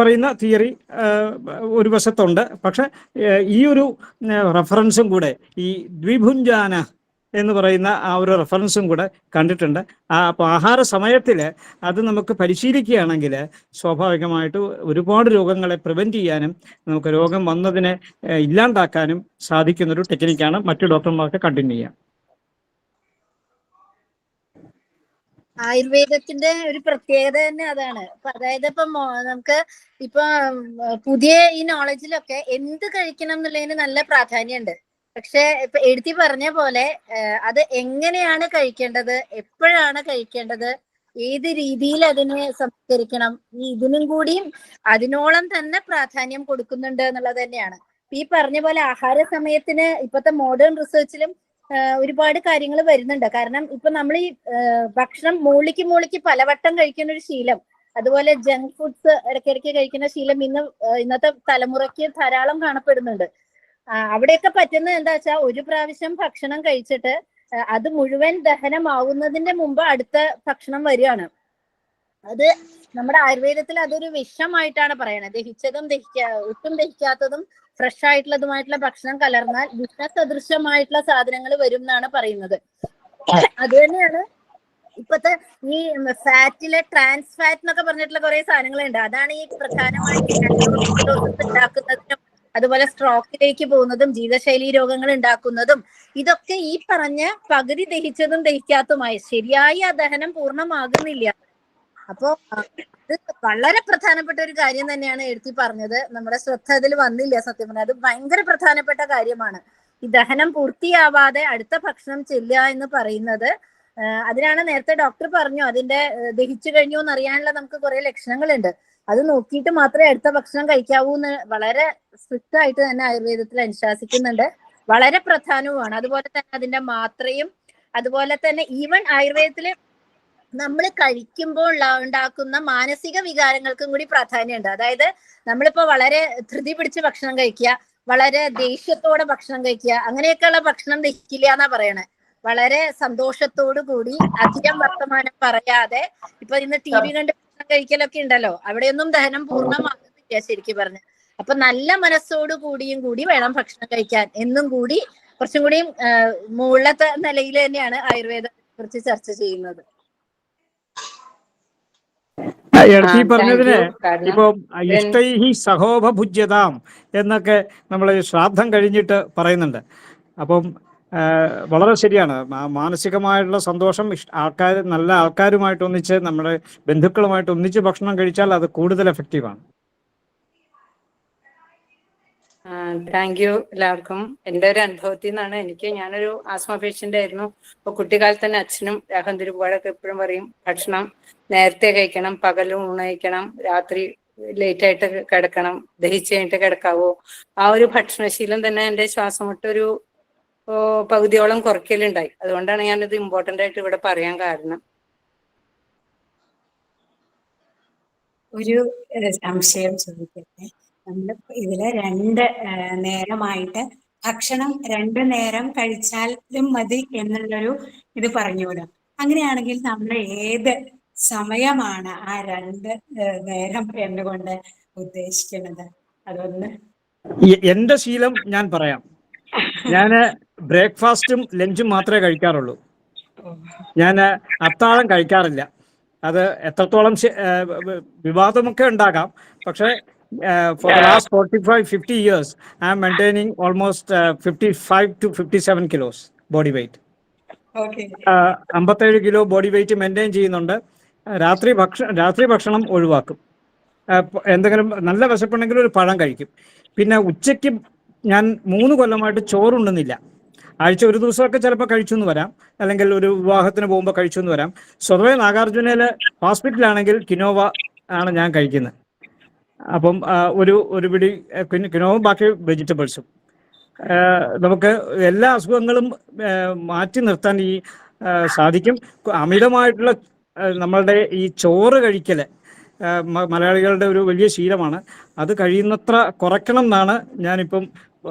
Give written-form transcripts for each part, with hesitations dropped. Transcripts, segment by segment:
പറയുന്ന തിയറി ഒരു വശത്തുണ്ട്. പക്ഷെ ഈ ഒരു റെഫറൻസും കൂടെ ഈ ദ്വിഭുഞ്ചാന എന്ന് പറയുന്ന ആ ഒരു റെഫറൻസും കൂടെ കണ്ടിട്ടുണ്ട്. അപ്പോൾ ആഹാര സമയത്തിൽ അത് നമുക്ക് പരിശീലിക്കുകയാണെങ്കിൽ സ്വാഭാവികമായിട്ട് ഒരുപാട് രോഗങ്ങളെ പ്രിവെൻറ്റ് ചെയ്യാനും നമുക്ക് രോഗം വന്നതിനെ ഇല്ലാണ്ടാക്കാനും സാധിക്കുന്നൊരു ടെക്നിക്കാണ്. മറ്റു ഡോക്ടർമാർക്ക് കണ്ടിന്യൂ ചെയ്യാം. ആയുർവേദത്തിന്റെ ഒരു പ്രത്യേകത തന്നെ അതാണ്. അതായത് ഇപ്പം നമുക്ക് ഇപ്പൊ പുതിയ ഈ നോളജിലൊക്കെ എന്ത് കഴിക്കണം എന്നുള്ളതിന് നല്ല പ്രാധാന്യമുണ്ട്. പക്ഷെ ഇപ്പൊ എഴുതി പറഞ്ഞ പോലെ അത് എങ്ങനെയാണ് കഴിക്കേണ്ടത്, എപ്പോഴാണ് കഴിക്കേണ്ടത്, ഏത് രീതിയിൽ അതിനെ സംസ്കരിക്കണം, ഇതിനും കൂടിയും അതിനോളം തന്നെ പ്രാധാന്യം കൊടുക്കുന്നുണ്ട് എന്നുള്ളത് തന്നെയാണ്. ഈ പറഞ്ഞ പോലെ ആഹാര സമയത്തിന് ഇപ്പോഴത്തെ മോഡേൺ റിസർച്ചിലും ഒരുപാട് കാര്യങ്ങൾ വരുന്നുണ്ട്. കാരണം ഇപ്പൊ നമ്മൾ ഈ ഭക്ഷണം മൂളിക്ക് പലവട്ടം കഴിക്കുന്ന ഒരു ശീലം, അതുപോലെ ജങ്ക് ഫുഡ്സ് ഇടയ്ക്കിടയ്ക്ക് കഴിക്കുന്ന ശീലം ഇന്നത്തെ തലമുറയ്ക്ക് ധാരാളം കാണപ്പെടുന്നുണ്ട്. അവിടെയൊക്കെ പറ്റുന്നത് എന്താ വെച്ചാൽ ഒരു പ്രാവശ്യം ഭക്ഷണം കഴിച്ചിട്ട് അത് മുഴുവൻ ദഹനമാവുന്നതിന്റെ മുമ്പ് അടുത്ത ഭക്ഷണം വരികയാണ്. അത് നമ്മുടെ ആയുർവേദത്തിൽ അതൊരു വിഷമായിട്ടാണ് പറയണത്. ദഹിച്ചതും ഒട്ടും ദഹിക്കാത്തതും ഫ്രഷ് ആയിട്ടുള്ളതുമായിട്ടുള്ള ഭക്ഷണം കലർന്നാൽ വിഷസദൃശമായിട്ടുള്ള സാധനങ്ങൾ വരും എന്നാണ് പറയുന്നത്. അത് തന്നെയാണ് ഇപ്പത്തെ ഈ ഫാറ്റിലെ ട്രാൻസ് ഫാറ്റ് എന്നൊക്കെ പറഞ്ഞിട്ടുള്ള കുറെ സാധനങ്ങളുണ്ട്. അതാണ് ഈ പ്രധാനമായിട്ട് ഉണ്ടാക്കുന്നതിനും അതുപോലെ സ്ട്രോക്കിലേക്ക് പോകുന്നതും ജീവിതശൈലി രോഗങ്ങൾ ഉണ്ടാക്കുന്നതും. ഇതൊക്കെ ഈ പറഞ്ഞ പകുതി ദഹിച്ചതും ദഹിക്കാത്തതുമായി ശരിയായി ആ ദഹനം പൂർണ്ണമാകുന്നില്ല. അപ്പോ ഇത് വളരെ പ്രധാനപ്പെട്ട ഒരു കാര്യം തന്നെയാണ് എഴുതി പറഞ്ഞത്. നമ്മുടെ ശ്രദ്ധ അതിൽ വന്നില്ല സത്യം പറഞ്ഞാൽ. അത് ഭയങ്കര പ്രധാനപ്പെട്ട കാര്യമാണ്. ഈ ദഹനം പൂർത്തിയാവാതെ അടുത്ത ഭക്ഷണം ചെല്ലുക എന്ന് പറയുന്നത്. അതിനാണ് നേരത്തെ ഡോക്ടർ പറഞ്ഞു അതിന്റെ ദഹിച്ചു കഴിഞ്ഞു എന്ന് അറിയാനുള്ള നമുക്ക് കുറെ ലക്ഷണങ്ങളുണ്ട്. അത് നോക്കിയിട്ട് മാത്രമേ അടുത്ത ഭക്ഷണം കഴിക്കാവൂ എന്ന് വളരെ സ്ട്രിക്റ്റ് ആയിട്ട് തന്നെ ആയുർവേദത്തിൽ അനുശാസിക്കുന്നുണ്ട്. വളരെ പ്രധാനവുമാണ്. അതുപോലെ തന്നെ അതിന്റെ മാത്രയും, അതുപോലെ തന്നെ ഈവൻ ആയുർവേദത്തില് നമ്മൾ കഴിക്കുമ്പോൾ ഉണ്ടാക്കുന്ന മാനസിക വികാരങ്ങൾക്കും കൂടി പ്രാധാന്യമുണ്ട്. അതായത് നമ്മളിപ്പോ വളരെ ധൃതി പിടിച്ച് ഭക്ഷണം കഴിക്കുക, വളരെ ദേഷ്യത്തോടെ ഭക്ഷണം കഴിക്കുക, അങ്ങനെയൊക്കെയുള്ള ഭക്ഷണം ദഹിക്കില്ല എന്നാ പറയണേ. വളരെ സന്തോഷത്തോടു കൂടി അധികം വർത്തമാനം പറയാതെ, ഇപ്പൊ ഇന്ന് ടി വി കണ്ട് ഭക്ഷണം കഴിക്കലൊക്കെ ഉണ്ടല്ലോ, അവിടെയൊന്നും ദഹനം പൂർണ്ണമാകുന്നില്ല ശരിക്കും പറഞ്ഞു. അപ്പൊ നല്ല മനസ്സോടു കൂടിയും കൂടി വേണം ഭക്ഷണം കഴിക്കാൻ എന്നും കൂടി കുറച്ചും കൂടിയും മുകളിലത്തെ നിലയിൽ തന്നെയാണ് ആയുർവേദത്തെ കുറിച്ച് ചർച്ച ചെയ്യുന്നത്. ഈ പറഞ്ഞതിന് ഇപ്പൊ ഇഷ്ടൈഹി സഹോപഭുജ്യതാം എന്നൊക്കെ നമ്മൾ ശ്രാദ്ധം കഴിഞ്ഞിട്ട് പറയുന്നുണ്ട്. അപ്പം വളരെ ശരിയാണ്. മാനസികമായിട്ടുള്ള സന്തോഷം നല്ല ആൾക്കാരുമായിട്ട് ഒന്നിച്ച്, നമ്മുടെ ബന്ധുക്കളുമായിട്ട് ഒന്നിച്ച് ഭക്ഷണം കഴിച്ചാൽ അത് കൂടുതൽ എഫക്റ്റീവാണ്. താങ്ക് യു എല്ലാവർക്കും. എൻ്റെ ഒരു അനുഭവത്തിൽ നിന്നാണ്. ഞാനൊരു ആസ്മ പേഷ്യൻ്റ് ആയിരുന്നു. അപ്പോൾ കുട്ടിക്കാലത്ത് തന്നെ അച്ഛനും രാഘവൻ തിരുപ്പാടൊക്കെ എപ്പോഴും പറയും ഭക്ഷണം നേരത്തെ കഴിക്കണം, പകലും ഊണ് കഴിക്കണം, രാത്രി ലേറ്റായിട്ട് കിടക്കണം, ദഹിച്ച് കഴിഞ്ഞിട്ട് കിടക്കാവോ. ആ ഒരു ഭക്ഷണശീലം തന്നെ എൻ്റെ ശ്വാസം മുട്ടൊരു പകുതിയോളം കുറയ്ക്കലുണ്ടായി. അതുകൊണ്ടാണ് ഞാനിത് ഇമ്പോർട്ടൻ്റ് ആയിട്ട് ഇവിടെ പറയാൻ കാരണം. ഒരു സംശയം ചോദിക്കട്ടെ. നമ്മൾ ഇതില് 2 നേരമായിട്ട് ഭക്ഷണം 2 നേരം കഴിച്ചാലും മതി എന്നുള്ളൊരു ഇത് പറഞ്ഞുകൂടാ. അങ്ങനെയാണെങ്കിൽ നമ്മൾ ഏത് സമയമാണ് ആ 2 നേരം എന്നുകൊണ്ട് ഉദ്ദേശിക്കുന്നത്? അതൊന്ന് എന്റെ ശീലം ഞാൻ പറയാം. ഞാൻ ബ്രേക്ക്ഫാസ്റ്റും ലഞ്ചും മാത്രമേ കഴിക്കാറുള്ളൂ. ഞാൻ അത്താഴം കഴിക്കാറില്ല. അത് എത്രത്തോളം വിവാദമൊക്കെ ഉണ്ടാകാം. പക്ഷേ for the last 45-50 years I am maintaining almost 55 to 57 kilos body weight. 57 kilo body weight maintain ചെയ്യുന്നുണ്ട്. രാത്രി ഭക്ഷണം ഒഴിവാക്കും. എന്തെങ്കിലും നല്ല വിശപ്പുണ്ടെങ്കിൽ ഒരു പഴം കഴിക്കും. പിന്നെ ഉച്ചയ്ക്ക് ഞാൻ 3 കൊല്ലമായിട്ട് ചോറുണ്ടുന്നില്ല. ആഴ്ച ഒരു ദിവസമൊക്കെ ചിലപ്പോൾ കഴിച്ചു എന്ന് വരാം, അല്ലെങ്കിൽ ഒരു വിവാഹത്തിന് പോകുമ്പോൾ കഴിച്ചു എന്ന് വരാം. സ്വതവേ നാഗാർജുനയിൽ ഹോസ്പിറ്റലാണെങ്കിൽ കിനോവ ആണ് ഞാൻ കഴിക്കുന്നത്. അപ്പം ഒരു പിടി കിനോവും ബാക്കി വെജിറ്റബിൾസും. നമുക്ക് എല്ലാ അസുഖങ്ങളും മാറ്റി നിർത്താൻ സാധിക്കും. അമിതമായിട്ടുള്ള നമ്മളുടെ ഈ ചോറ് കഴിക്കൽ മലയാളികളുടെ ഒരു വലിയ ശീലമാണ്. അത് കഴിയുന്നത്ര കുറയ്ക്കണം എന്നാണ് ഞാനിപ്പം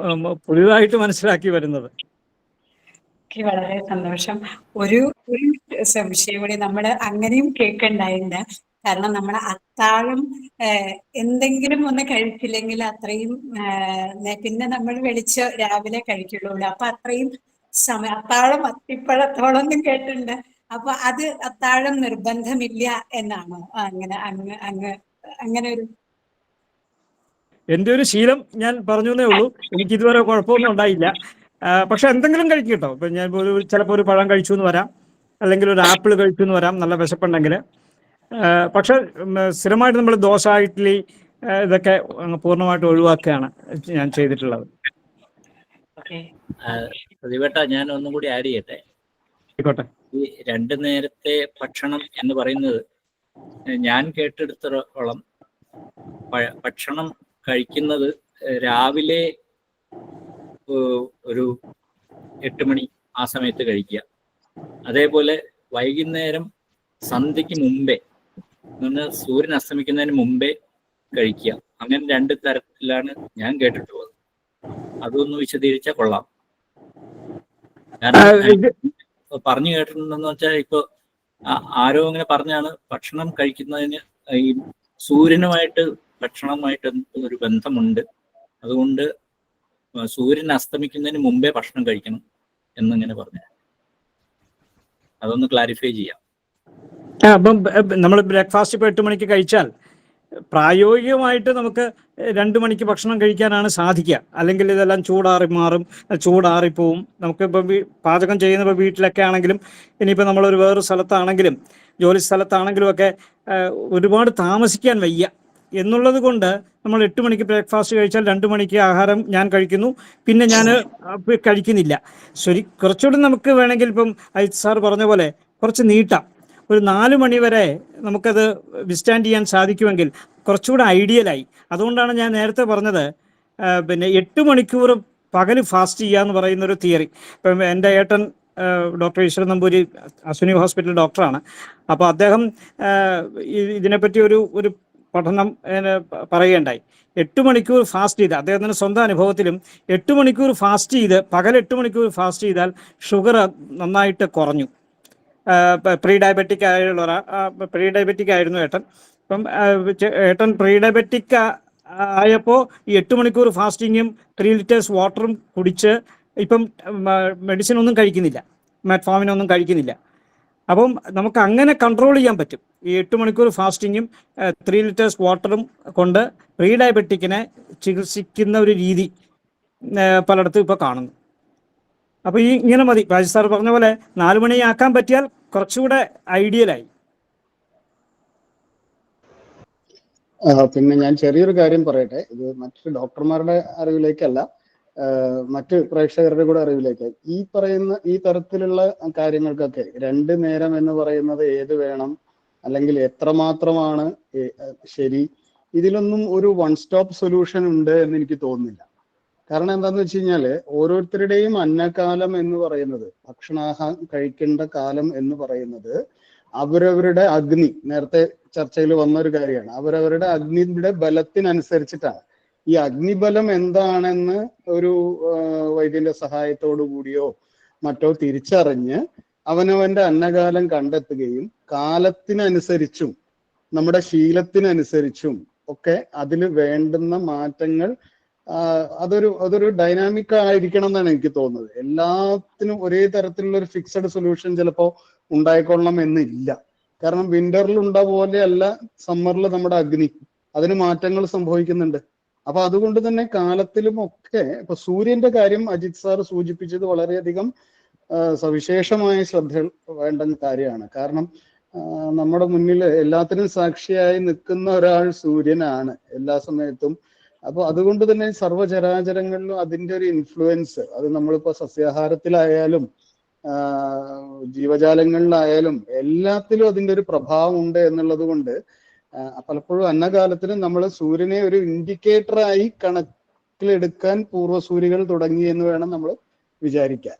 പുതിയതായിട്ട് മനസ്സിലാക്കി വരുന്നത്. വളരെ സന്തോഷം. ഒരു സംശയം കൂടി നമ്മൾ അങ്ങനെയും കേൾക്കണ്ടായില്ല. കാരണം നമ്മൾ അത്താഴം എന്തെങ്കിലും ഒന്ന് കഴിച്ചില്ലെങ്കിൽ അത്രയും പിന്നെ നമ്മൾ രാവിലെ കഴിക്കുള്ളൂ. അപ്പൊ അത്രയും സമയം അത്താഴം അത്തിപ്പഴത്തോളം ഒന്നും കേട്ടിട്ടുണ്ട്. അപ്പൊ അത് അത്താഴം നിർബന്ധമില്ല എന്നാണോ? അങ്ങനെ ഒരു എൻ്റെ ഒരു ശീലം ഞാൻ പറഞ്ഞു എന്നേ ഉള്ളൂ. എനിക്ക് ഇതുവരെ കുഴപ്പമൊന്നും ഉണ്ടായില്ല. പക്ഷെ എന്തെങ്കിലും കഴിക്കും കേട്ടോ. ഇപ്പം ഞാൻ ചിലപ്പോൾ ഒരു പഴം കഴിച്ചു എന്ന് വരാം, അല്ലെങ്കിൽ ഒരു ആപ്പിൾ കഴിച്ചു എന്ന് വരാം, നല്ല വിശപ്പുണ്ടെങ്കിൽ. പക്ഷെ സ്ഥിരമായിട്ട് നമ്മൾ ദോശ, ഇഡ്ഡലി ഇതൊക്കെ പൂർണ്ണമായിട്ട് ഒഴിവാക്കുകയാണ് ഞാൻ ചെയ്തിട്ടുള്ളത്. പ്രതിവട്ട, ഞാൻ ഒന്നും കൂടി ആഡ് ചെയ്യട്ടെ. ആയിക്കോട്ടെ. ഈ 2 നേരത്തെ ഭക്ഷണം എന്ന് പറയുന്നത് ഞാൻ കേട്ടെടുത്തോളം ഭക്ഷണം കഴിക്കുന്നത് രാവിലെ ഒരു 8 മണി ആ സമയത്ത് കഴിക്കുക, അതേപോലെ വൈകുന്നേരം സന്ധ്യയ്ക്ക് മുമ്പേ, സൂര്യൻ അസ്തമിക്കുന്നതിന് മുമ്പേ കഴിക്കുക. അങ്ങനെ 2 തരത്തിലാണ് ഞാൻ കേട്ടിട്ടുള്ളത്. അതൊന്ന് വിശദീകരിച്ചാൽ കൊള്ളാം. കാരണം പറഞ്ഞു കേട്ടിട്ടുണ്ടെന്ന് വെച്ചാൽ ഇപ്പൊ ആരോ അങ്ങനെ പറഞ്ഞാണ് ഭക്ഷണം കഴിക്കുന്നതിന് ഈ സൂര്യനുമായിട്ട് ഭക്ഷണമായിട്ട് ഒരു ബന്ധമുണ്ട്, അതുകൊണ്ട് സൂര്യൻ അസ്തമിക്കുന്നതിന് മുമ്പേ ഭക്ഷണം കഴിക്കണം എന്നിങ്ങനെ പറഞ്ഞു. അതൊന്ന് ക്ലാരിഫൈ ചെയ്യാം. അപ്പം നമ്മൾ ബ്രേക്ക്ഫാസ്റ്റ് ഇപ്പോൾ 8 മണിക്ക് കഴിച്ചാൽ പ്രായോഗികമായിട്ട് നമുക്ക് 2 മണിക്ക് ഭക്ഷണം കഴിക്കാനാണ് സാധിക്കുക. അല്ലെങ്കിൽ ഇതെല്ലാം ചൂടാറിപ്പോവും. നമുക്കിപ്പോൾ പാചകം ചെയ്യുന്നപ്പോൾ വീട്ടിലൊക്കെ ആണെങ്കിലും, ഇനിയിപ്പോൾ നമ്മളൊരു വേറൊരു സ്ഥലത്താണെങ്കിലും, ജോലി സ്ഥലത്താണെങ്കിലും ഒക്കെ ഒരുപാട് താമസിക്കാൻ വയ്യ എന്നുള്ളത് കൊണ്ട് നമ്മൾ 8 മണിക്ക് ബ്രേക്ക്ഫാസ്റ്റ് കഴിച്ചാൽ 2 മണിക്ക് ആഹാരം ഞാൻ കഴിക്കുന്നു, പിന്നെ ഞാൻ കഴിക്കുന്നില്ല. കുറച്ചുകൂടി നമുക്ക് വേണമെങ്കിൽ ഇപ്പം അജിത് സാർ പറഞ്ഞ പോലെ കുറച്ച് നീട്ടാം. ഒരു 4 മണി വരെ നമുക്കത് വിസ്റ്റാൻഡ് ചെയ്യാൻ സാധിക്കുമെങ്കിൽ കുറച്ചുകൂടെ ഐഡിയലായി. അതുകൊണ്ടാണ് ഞാൻ നേരത്തെ പറഞ്ഞത് പിന്നെ 8 മണിക്കൂർ പകൽ ഫാസ്റ്റ് ചെയ്യുക എന്ന് പറയുന്നൊരു തിയറി. ഇപ്പം എൻ്റെ ഏട്ടൻ ഡോക്ടർ ഈശ്വരൻ നമ്പൂരി അശ്വിനി ഹോസ്പിറ്റൽ ഡോക്ടറാണ്. അപ്പോൾ അദ്ദേഹം ഇതിനെപ്പറ്റി ഒരു പഠനം പറയുകയുണ്ടായി. 8 മണിക്കൂർ ഫാസ്റ്റ് ചെയ്ത്, അദ്ദേഹത്തിൻ്റെ സ്വന്തം അനുഭവത്തിലും 8 മണിക്കൂർ ഫാസ്റ്റ് ചെയ്ത്, പകൽ 8 മണിക്കൂർ ഫാസ്റ്റ് ചെയ്താൽ ഷുഗർ നന്നായിട്ട് കുറഞ്ഞു. പ്രീ ഡയബറ്റിക് ആയിരുന്നു ഏട്ടൻ. അപ്പം ഏട്ടൻ പ്രീ ഡയബറ്റിക് ആയപ്പോൾ ഈ 8 മണിക്കൂർ ഫാസ്റ്റിങ്ങും 3 ലിറ്റേഴ്സ് വാട്ടറും കുടിച്ച് ഇപ്പം മെഡിസിൻ ഒന്നും കഴിക്കുന്നില്ല, മെറ്റ്ഫോമിനൊന്നും കഴിക്കുന്നില്ല. അപ്പം നമുക്ക് അങ്ങനെ കൺട്രോൾ ചെയ്യാൻ പറ്റും. ഈ 8 മണിക്കൂർ ഫാസ്റ്റിങ്ങും 3 ലിറ്റേഴ്സ് വാട്ടറും കൊണ്ട് പ്രീ ഡയബറ്റിക്കിനെ ചികിത്സിക്കുന്ന ഒരു രീതി പലയിടത്തും ഇപ്പോൾ കാണുന്നു. അപ്പോൾ ഇങ്ങനെ മതി. രാജ് സാർ പറഞ്ഞ പോലെ 4 മണിയാക്കാൻ പറ്റിയാൽ കുറച്ചുകൂടെ ഐഡിയലായി. പിന്നെ ഞാൻ ചെറിയൊരു കാര്യം പറയട്ടെ. ഇത് മറ്റു ഡോക്ടർമാരുടെ അറിവിലേക്കല്ല, മറ്റ് പ്രേക്ഷകരുടെ കൂടെ അറിവിലേക്ക്. ഈ തരത്തിലുള്ള കാര്യങ്ങൾക്കൊക്കെ 2 നേരം എന്ന് പറയുന്നത് ഏത് വേണം, അല്ലെങ്കിൽ എത്രമാത്രമാണ് ശരി, ഇതിലൊന്നും ഒരു 1 സ്റ്റോപ്പ് സൊല്യൂഷൻ ഉണ്ട് എന്ന് എനിക്ക് തോന്നുന്നില്ല. കാരണം എന്താന്ന് വെച്ച് കഴിഞ്ഞാല് ഓരോരുത്തരുടെയും അന്നകാലം എന്ന് പറയുന്നത്, ഭക്ഷണാഹാരം കഴിക്കേണ്ട കാലം എന്ന് പറയുന്നത് അവരവരുടെ അഗ്നി, നേരത്തെ ചർച്ചയിൽ വന്നൊരു കാര്യമാണ്, അവരവരുടെ അഗ്നിയുടെ ബലത്തിനനുസരിച്ചിട്ടാണ്. ഈ അഗ്നിബലം എന്താണെന്ന് ഒരു വൈദ്യന്റെ സഹായത്തോടു കൂടിയോ മറ്റോ തിരിച്ചറിഞ്ഞ് അവനവന്റെ അന്നകാലം കണ്ടെത്തുകയും കാലത്തിനനുസരിച്ചും നമ്മുടെ ശീലത്തിനനുസരിച്ചും ഒക്കെ അതിൽ വേണ്ടുന്ന മാറ്റങ്ങൾ അതൊരു ഡൈനാമിക് ആയിരിക്കണം എന്നാണ് എനിക്ക് തോന്നുന്നത്. എല്ലാത്തിനും ഒരേ തരത്തിലുള്ള ഒരു ഫിക്സഡ് സൊല്യൂഷൻ ചിലപ്പോൾ ഉണ്ടായിക്കൊള്ളണം എന്നില്ല. കാരണം വിന്ററിൽ ഉണ്ട പോലെയല്ല സമ്മറിൽ നമ്മുടെ അഗ്നി, അതിന് മാറ്റങ്ങൾ സംഭവിക്കുന്നുണ്ട്. അപ്പൊ അതുകൊണ്ട് തന്നെ കാലത്തിലും ഒക്കെ ഇപ്പൊ സൂര്യന്റെ കാര്യം അജിത് സാർ സൂചിപ്പിച്ചത് വളരെയധികം സവിശേഷമായ ശ്രദ്ധ വേണ്ട കാര്യമാണ്. കാരണം നമ്മുടെ മുന്നിൽ എല്ലാത്തിനും സാക്ഷിയായി നിൽക്കുന്ന ഒരാൾ സൂര്യനാണ് എല്ലാ സമയത്തും. അപ്പൊ അതുകൊണ്ട് തന്നെ സർവ്വചരാചരങ്ങളിലും അതിൻ്റെ ഒരു ഇൻഫ്ലുവൻസ്, അത് നമ്മളിപ്പോ സസ്യാഹാരത്തിലായാലും ജീവജാലങ്ങളിലായാലും എല്ലാത്തിലും അതിൻ്റെ ഒരു പ്രഭാവം ഉണ്ട് എന്നുള്ളത് കൊണ്ട് പലപ്പോഴും അന്നകാലത്തിന് നമ്മൾ സൂര്യനെ ഒരു ഇൻഡിക്കേറ്ററായി കണക്കിലെടുക്കാൻ പൂർവ്വസൂരികൾ തുടങ്ങി എന്ന് വേണം നമ്മൾ വിചാരിക്കാൻ.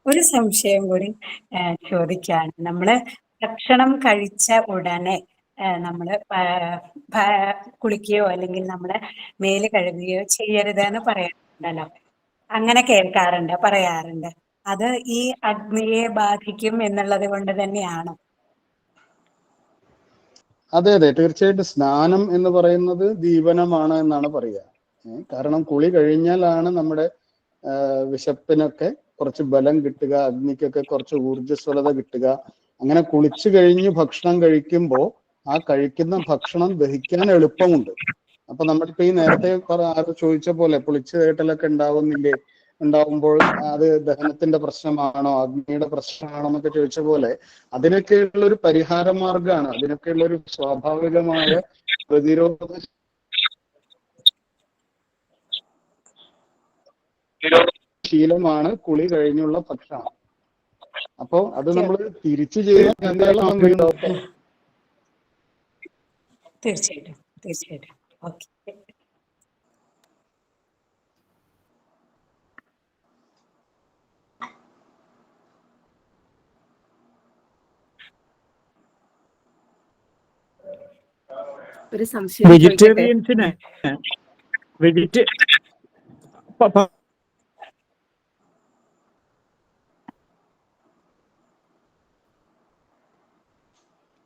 ഒരു സംശയം കൂടി ചോദിക്കാണ്. നമ്മള് ഭക്ഷണം കഴിച്ച ഉടനെ നമ്മള് കുളിക്കുകയോ അല്ലെങ്കിൽ നമ്മള് മേല് കഴുകുകയോ ചെയ്യരുത് എന്ന് പറയാറുണ്ടല്ലോ. അങ്ങനെ കേൾക്കാറുണ്ട്, പറയാറുണ്ട്. അത് ഈ അഗ്നിയെ ബാധിക്കും എന്നുള്ളത് കൊണ്ട് തന്നെയാണ്. അതെ അതെ, തീർച്ചയായിട്ടും സ്നാനം എന്ന് പറയുന്നത് ദീപനമാണ് എന്നാണ് പറയുക. കാരണം കുളി കഴിഞ്ഞാലാണ് നമ്മുടെ വിശപ്പിനൊക്കെ കുറച്ച് ബലം കിട്ടുക, അഗ്നിക്കൊക്കെ കുറച്ച് ഊർജ്ജസ്വലത കിട്ടുക. അങ്ങനെ കുളിച്ചു കഴിഞ്ഞ് ഭക്ഷണം കഴിക്കുമ്പോൾ ആ കഴിക്കുന്ന ഭക്ഷണം ദഹിക്കാൻ എളുപ്പമുണ്ട്. അപ്പൊ നമ്മളിപ്പോ ഈ നേരത്തെ ആരോ ചോദിച്ച പോലെ പുളിച്ചു തേട്ടലൊക്കെ ഉണ്ടാവുമ്പോൾ അത് ദഹനത്തിന്റെ പ്രശ്നമാണോ അഗ്നിയുടെ പ്രശ്നമാണോ എന്നൊക്കെ ചോദിച്ച പോലെ അതിനൊക്കെയുള്ള ഒരു പരിഹാര മാർഗമാണ്, അതിനൊക്കെയുള്ള ഒരു സ്വാഭാവികമായ പ്രതിരോധ ശീലമാണ് കുളി കഴിഞ്ഞുള്ള ഭക്ഷണം. അപ്പോ അത് നമ്മൾ തിരിച്ചു ചെയ്യുന്ന എന്തായാലും വീണ്ടും തീർച്ചയായിട്ടും തീർച്ചയായിട്ടും. ഓക്കെ. ഒരു സംശയം ചോദിക്കട്ടെ? വെജിറ്റേറിയൻസിന്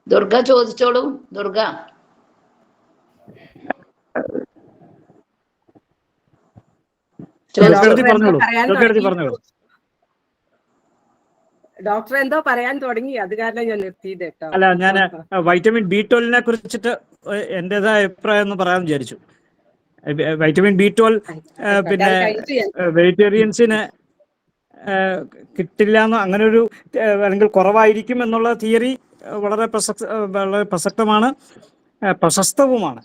ദുർഗ ചോദിച്ചോളൂ. ദുർഗ. ഡോക്ടർ എന്തോ പറയാൻ തുടങ്ങി, അത് കാരണം ഞാൻ നിർത്തിയത് കേട്ടോ. അല്ല, ഞാൻ വൈറ്റമിൻ B12 കുറിച്ചിട്ട് എന്റേതായ അഭിപ്രായം എന്ന് പറയാൻ വിചാരിച്ചു. വൈറ്റമിൻ B12 പിന്നെ വെജിറ്റേറിയൻസിന് കിട്ടില്ല എന്ന് അങ്ങനെ ഒരു അല്ലെങ്കിൽ കുറവായിരിക്കും എന്നുള്ള തിയറി വളരെ പ്രസക്തമാണ്, പ്രശസ്തവുമാണ്.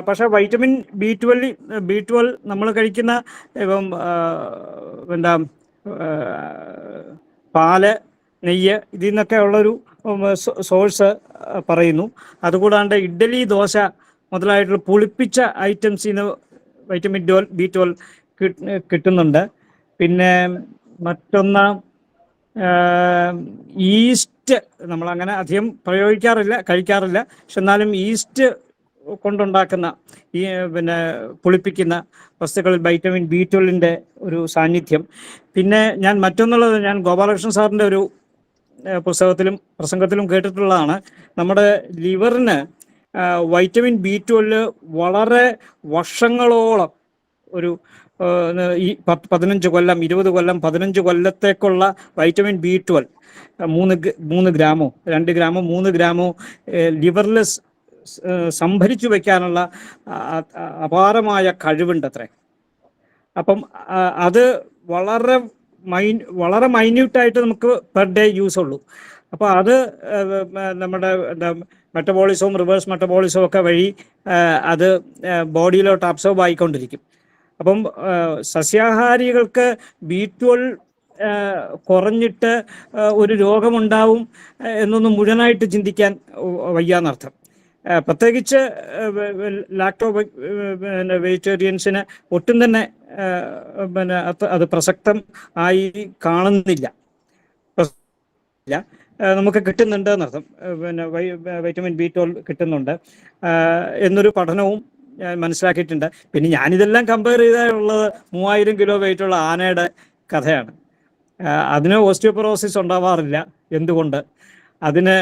പക്ഷേ വൈറ്റമിൻ B12 നമ്മൾ കഴിക്കുന്ന ഇപ്പം എന്താ പാല്, നെയ്യ്, ഇതിൽ നിന്നൊക്കെ ഉള്ളൊരു സോഴ്സ് പറയുന്നു. അതുകൂടാണ്ട് ഇഡ്ഡലി, ദോശ മുതലായിട്ടുള്ള പുളിപ്പിച്ച ഐറ്റംസിൽ നിന്ന് വൈറ്റമിൻ B12 കിട്ടുന്നുണ്ട്. പിന്നെ മറ്റൊന്ന് ഈസ്റ്റ് നമ്മളങ്ങനെ അധികം കഴിക്കാറില്ല. പക്ഷെ എന്നാലും ഈസ്റ്റ് കൊണ്ടുണ്ടാക്കുന്ന ഈ പിന്നെ പുളിപ്പിക്കുന്ന വസ്തുക്കളിൽ വൈറ്റമിൻ B12 ഒരു സാന്നിധ്യം. പിന്നെ ഞാൻ മറ്റൊന്നുള്ളത്, ഞാൻ ഗോപാലകൃഷ്ണൻ സാറിൻ്റെ ഒരു പുസ്തകത്തിലും പ്രസംഗത്തിലും കേട്ടിട്ടുള്ളതാണ്. നമ്മുടെ ലിവറിന് വൈറ്റമിൻ B12 വളരെ വർഷങ്ങളോളം ഒരു ഈ 15 കൊല്ലം 20 കൊല്ലം 15 കൊല്ലത്തേക്കുള്ള വൈറ്റമിൻ B12 3 ഗ്രാമോ 2 ഗ്രാമോ 3 ഗ്രാമോ ലിവറിൽ സംഭരിച്ചു വെക്കാനുള്ള അപാരമായ കഴിവുണ്ടത്രേ. അപ്പം അത് വളരെ മൈന്യൂട്ടായിട്ട് നമുക്ക് പെർ ഡേ യൂസ് ഉള്ളൂ. അപ്പോൾ അത് നമ്മുടെ മെറ്റബോളിസവും റിവേഴ്സ് മെറ്റബോളിസവും ഒക്കെ വഴി അത് ബോഡിയിലോട്ട് അബ്സോർബ് ആയിക്കൊണ്ടിരിക്കും. അപ്പം സസ്യാഹാരികൾക്ക് B12 കുറഞ്ഞിട്ട് ഒരു രോഗമുണ്ടാവും എന്നൊന്നും മുഴുവനായിട്ട് ചിന്തിക്കാൻ വയ്യാന്നർത്ഥം. പ്രത്യേകിച്ച് വെജിറ്റേറിയൻസിന് ഒട്ടും തന്നെ അത് പ്രസക്തം ആയി കാണുന്നില്ല. നമുക്ക് കിട്ടുന്നുണ്ട് എന്നർത്ഥം, പിന്നെ വൈറ്റമിൻ B12 കിട്ടുന്നുണ്ട് എന്നൊരു പഠനവും ഞാൻ മനസ്സിലാക്കിയിട്ടുണ്ട്. പിന്നെ ഞാനിതെല്ലാം കമ്പയർ ചെയ്താലുള്ളത് 3000 കിലോ വെയിറ്റുള്ള ആനയുടെ കഥയാണ്. അതിന് ഓസ്റ്റിയോപൊറോസിസ് ഉണ്ടാവാറില്ല. എന്തുകൊണ്ട്? അതിന്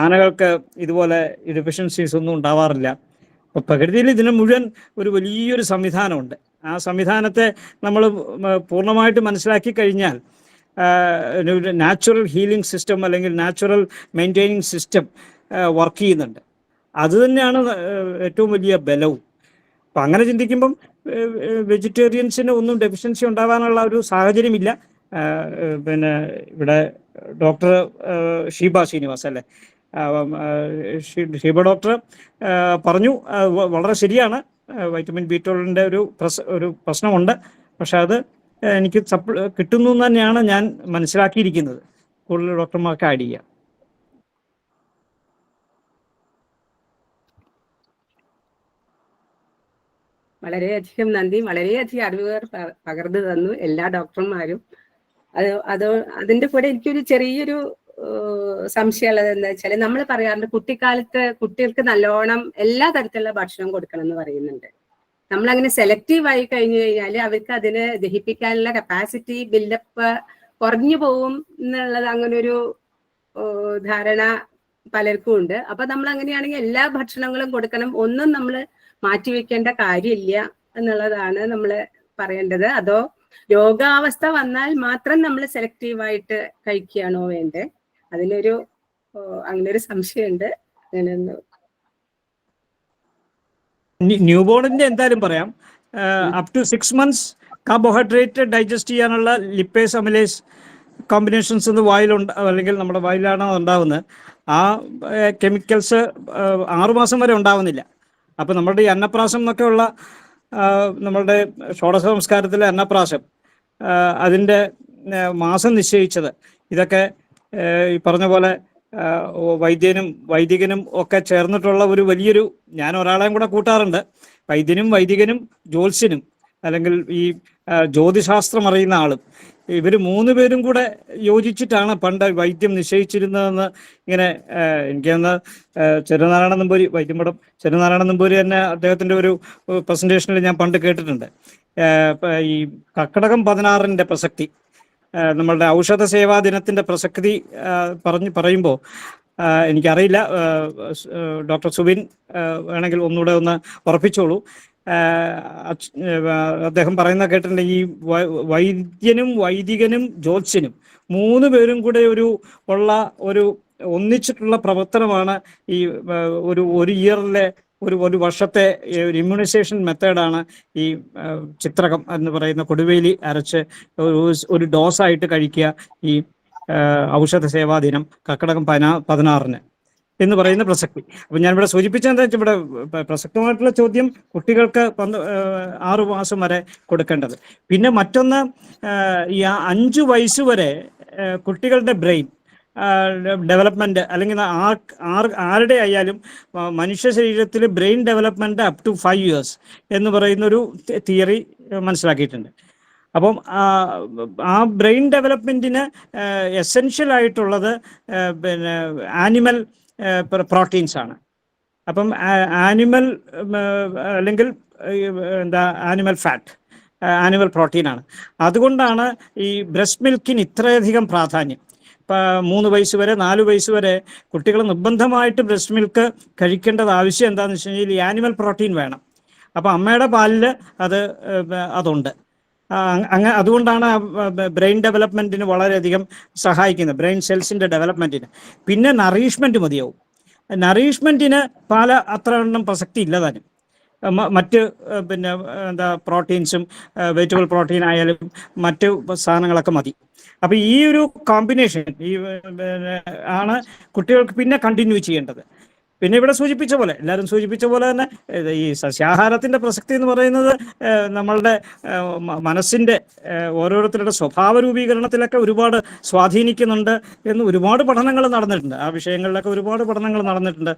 ആനകൾക്ക് ഇതുപോലെ ഡെഫിഷ്യൻസീസ് ഒന്നും ഉണ്ടാവാറില്ല. അപ്പോൾ പ്രകൃതിയിൽ ഇതിന് മുഴുവൻ ഒരു വലിയൊരു സംവിധാനമുണ്ട്. ആ സംവിധാനത്തെ നമ്മൾ പൂർണ്ണമായിട്ട് മനസ്സിലാക്കി കഴിഞ്ഞാൽ നാച്ചുറൽ ഹീലിംഗ് സിസ്റ്റം അല്ലെങ്കിൽ നാച്ചുറൽ മെയിൻറ്റെയിനിങ് സിസ്റ്റം വർക്ക് ചെയ്യുന്നുണ്ട്. അത് തന്നെയാണ് ഏറ്റവും വലിയ ബലവും. അപ്പം അങ്ങനെ ചിന്തിക്കുമ്പം വെജിറ്റേറിയൻസിന് ഒന്നും ഡെഫിഷ്യൻസി ഉണ്ടാകാനുള്ള ഒരു സാഹചര്യമില്ല. പിന്നെ ഇവിടെ ഡോക്ടർ ഷീബ ശ്രീനിവാസ് അല്ലേ, ഷീബ ഡോക്ടർ പറഞ്ഞു, വളരെ ശരിയാണ്, വൈറ്റമിൻ B12 ഒരു പ്രശ്നമുണ്ട്. പക്ഷെ അത് എനിക്ക് കിട്ടുന്നു എന്ന് തന്നെയാണ് ഞാൻ മനസ്സിലാക്കിയിരിക്കുന്നത്. കൂടുതൽ ഡോക്ടർമാർക്ക് ആഡ് ചെയ്യാം. വളരെയധികം നന്ദി. വളരെയധികം അറിവുകൾ പകർന്നു തന്നു എല്ലാ ഡോക്ടർമാരും. അതിന്റെ കൂടെ എനിക്കൊരു ചെറിയൊരു സംശയമുള്ളത് എന്താ വെച്ചാൽ, നമ്മൾ പറയാറുണ്ട് കുട്ടിക്കാലത്ത് കുട്ടികൾക്ക് നല്ലോണം എല്ലാ തരത്തിലുള്ള ഭക്ഷണം കൊടുക്കണം എന്ന് പറയുന്നുണ്ട്. നമ്മളങ്ങനെ സെലക്റ്റീവ് ആയി കഴിഞ്ഞു കഴിഞ്ഞാൽ അവർക്ക് അതിനെ ദഹിപ്പിക്കാനുള്ള കപ്പാസിറ്റി ബിൽഡപ്പ് കുറഞ്ഞു പോകും എന്നുള്ളത് അങ്ങനെ ഒരു ധാരണ പലർക്കും ഉണ്ട്. അപ്പൊ നമ്മൾ അങ്ങനെയാണെങ്കിൽ എല്ലാ ഭക്ഷണങ്ങളും കൊടുക്കണം, ഒന്നും നമ്മൾ മാറ്റിവെക്കേണ്ട കാര്യമില്ല എന്നുള്ളതാണ് നമ്മൾ പറയേണ്ടത്. അതോ രോഗാവസ്ഥ വന്നാൽ മാത്രം നമ്മൾ സെലക്റ്റീവായിട്ട് കഴിക്കുകയാണോ വേണ്ടേ? അതിനൊരു അങ്ങനെ ഒരു സംശയമുണ്ട്. അങ്ങനെയൊന്ന് ന്യൂ ബോർണിന്റെ എന്തായാലും പറയാം, up to 6 months carbohydrate digest ചെയ്യാനുള്ള ലിപ്പേസ് അമിലേസ് കോമ്പിനേഷൻസ് ഒന്ന് വായിലുണ്ട്, അല്ലെങ്കിൽ നമ്മുടെ വായിലാണോ ഉണ്ടാവുന്നത്, ആ കെമിക്കൽസ് 6 മാസം വരെ ഉണ്ടാവുന്നില്ല. അപ്പോൾ നമ്മളുടെ ഈ അന്നപ്രാശം എന്നൊക്കെ ഉള്ള നമ്മളുടെ ഷോഡശ സംസ്കാരത്തിലെ അന്നപ്രാശം, അതിൻ്റെ മാസം നിശ്ചയിച്ചത് ഇതൊക്കെ ഈ പറഞ്ഞ പോലെ വൈദികനും ഒക്കെ ചേർന്നിട്ടുള്ള ഒരു വലിയൊരു, ഞാൻ ഒരാളെയും കൂടെ കൂട്ടാറുണ്ട്, വൈദികനും ജ്യോത്സ്യനും അല്ലെങ്കിൽ ഈ ജ്യോതിശാസ്ത്രം അറിയുന്ന ആളും, ഇവർ 3 പേരും കൂടെ യോജിച്ചിട്ടാണ് പണ്ട് വൈദ്യം നിശ്ചയിച്ചിരുന്നതെന്ന് ഇങ്ങനെ എനിക്കൊന്ന് ചെറുനാരായണ നമ്പൂരി, വൈദ്യമഠം ചെറുനാരായണ നമ്പൂരി തന്നെ അദ്ദേഹത്തിൻ്റെ ഒരു പ്രസൻറ്റേഷനിൽ ഞാൻ പണ്ട് കേട്ടിട്ടുണ്ട്. ഈ കർക്കിടകം 16-ന്റെ പ്രസക്തി, നമ്മളുടെ ഔഷധ സേവാ ദിനത്തിൻ്റെ പ്രസക്തി പറയുമ്പോൾ എനിക്കറിയില്ല, ഡോക്ടർ സുബിൻ വേണമെങ്കിൽ ഒന്നുകൂടെ ഒന്ന് ഉറപ്പിച്ചോളൂ. അദ്ദേഹം പറയുന്ന കേട്ടിട്ടുണ്ട്, ഈ വൈദ്യനും വൈദികനും ജ്യോത്സ്യനും 3 പേരും കൂടെ ഒരു ഒന്നിച്ചിട്ടുള്ള പ്രവർത്തനമാണ് ഈ ഒരു ഇയറിലെ ഒരു വർഷത്തെ ഒരു ഇമ്മ്യൂണൈസേഷൻ മെത്തേഡാണ് ഈ ചിത്രകം എന്ന് പറയുന്ന കൊടുവേലി അരച്ച് ഒരു ഡോസായിട്ട് കഴിക്കുക ഈ ഔഷധ സേവാ ദിനം കർക്കിടകം 16-ന് എന്ന് പറയുന്ന പ്രസക്തി. അപ്പം ഞാനിവിടെ സൂചിപ്പിച്ചതെന്താ വെച്ചാൽ, ഇവിടെ പ്രസക്തമായിട്ടുള്ള ചോദ്യം കുട്ടികൾക്ക് 6 മാസം വരെ കൊടുക്കേണ്ടത്. പിന്നെ മറ്റൊന്ന്, ഈ 5 വയസ്സ് വരെ കുട്ടികളുടെ ബ്രെയിൻ ഡെവലപ്മെൻറ്റ്, അല്ലെങ്കിൽ ആരുടെ ആയാലും മനുഷ്യ ശരീരത്തിൽ brain development up to 5 years എന്ന് പറയുന്നൊരു തിയറി മനസ്സിലാക്കിയിട്ടുണ്ട്. അപ്പം ആ ബ്രെയിൻ ഡെവലപ്മെൻറ്റിന് എസെൻഷ്യൽ ആയിട്ടുള്ളത് പിന്നെ ആനിമൽ പ്രോട്ടീൻസ് ആണ്. അപ്പം ആനിമൽ അല്ലെങ്കിൽ ആനിമൽ ഫാറ്റ്, ആനിമൽ പ്രോട്ടീനാണ്. അതുകൊണ്ടാണ് ഈ ബ്രസ്റ്റ് മിൽക്കിന് ഇത്രയധികം പ്രാധാന്യം. 3 വയസ്സ് വരെ 4 വയസ്സ് വരെ കുട്ടികൾ നിർബന്ധമായിട്ട് ബ്രസ്റ്റ് മിൽക്ക് കഴിക്കേണ്ടത് ആവശ്യം എന്താണെന്ന് വെച്ച് കഴിഞ്ഞാൽ ഈ ആനിമൽ പ്രോട്ടീൻ വേണം. അപ്പോൾ അമ്മയുടെ പാലിൽ അതുണ്ട്. അതുകൊണ്ടാണ് ബ്രെയിൻ ഡെവലപ്മെൻറ്റിന് വളരെയധികം സഹായിക്കുന്നത്, ബ്രെയിൻ സെൽസിൻ്റെ ഡെവലപ്മെൻറ്റിന്. പിന്നെ നറീഷ്മെൻറ്റ് മതിയാവും. നറീഷ്മെൻറ്റിന് പാൽ അത്ര എണ്ണം പ്രസക്തി ഇല്ല താനും. മറ്റ് പിന്നെ പ്രോട്ടീൻസും വെജിറ്റബിൾ പ്രോട്ടീൻ ആയാലും മറ്റ് സാധനങ്ങളൊക്കെ മതി. അപ്പോൾ ഈ ഒരു കോമ്പിനേഷൻ ആണ് കുട്ടികൾക്ക് പിന്നെ കണ്ടിന്യൂ ചെയ്യേണ്ടത്. പിന്നെ ഇവിടെ സൂചിപ്പിച്ച പോലെ, എല്ലാവരും സൂചിപ്പിച്ച പോലെ തന്നെ ഈ സസ്യാഹാരത്തിൻ്റെ പ്രസക്തി എന്ന് പറയുന്നത് നമ്മളുടെ മനസ്സിൻ്റെ ഓരോരുത്തരുടെ സ്വഭാവ രൂപീകരണത്തിലൊക്കെ ഒരുപാട് സ്വാധീനിക്കുന്നുണ്ട് എന്ന് ഒരുപാട് പഠനങ്ങൾ നടന്നിട്ടുണ്ട്. ആ വിഷയങ്ങളിലൊക്കെ ഒരുപാട് പഠനങ്ങൾ നടന്നിട്ടുണ്ട്.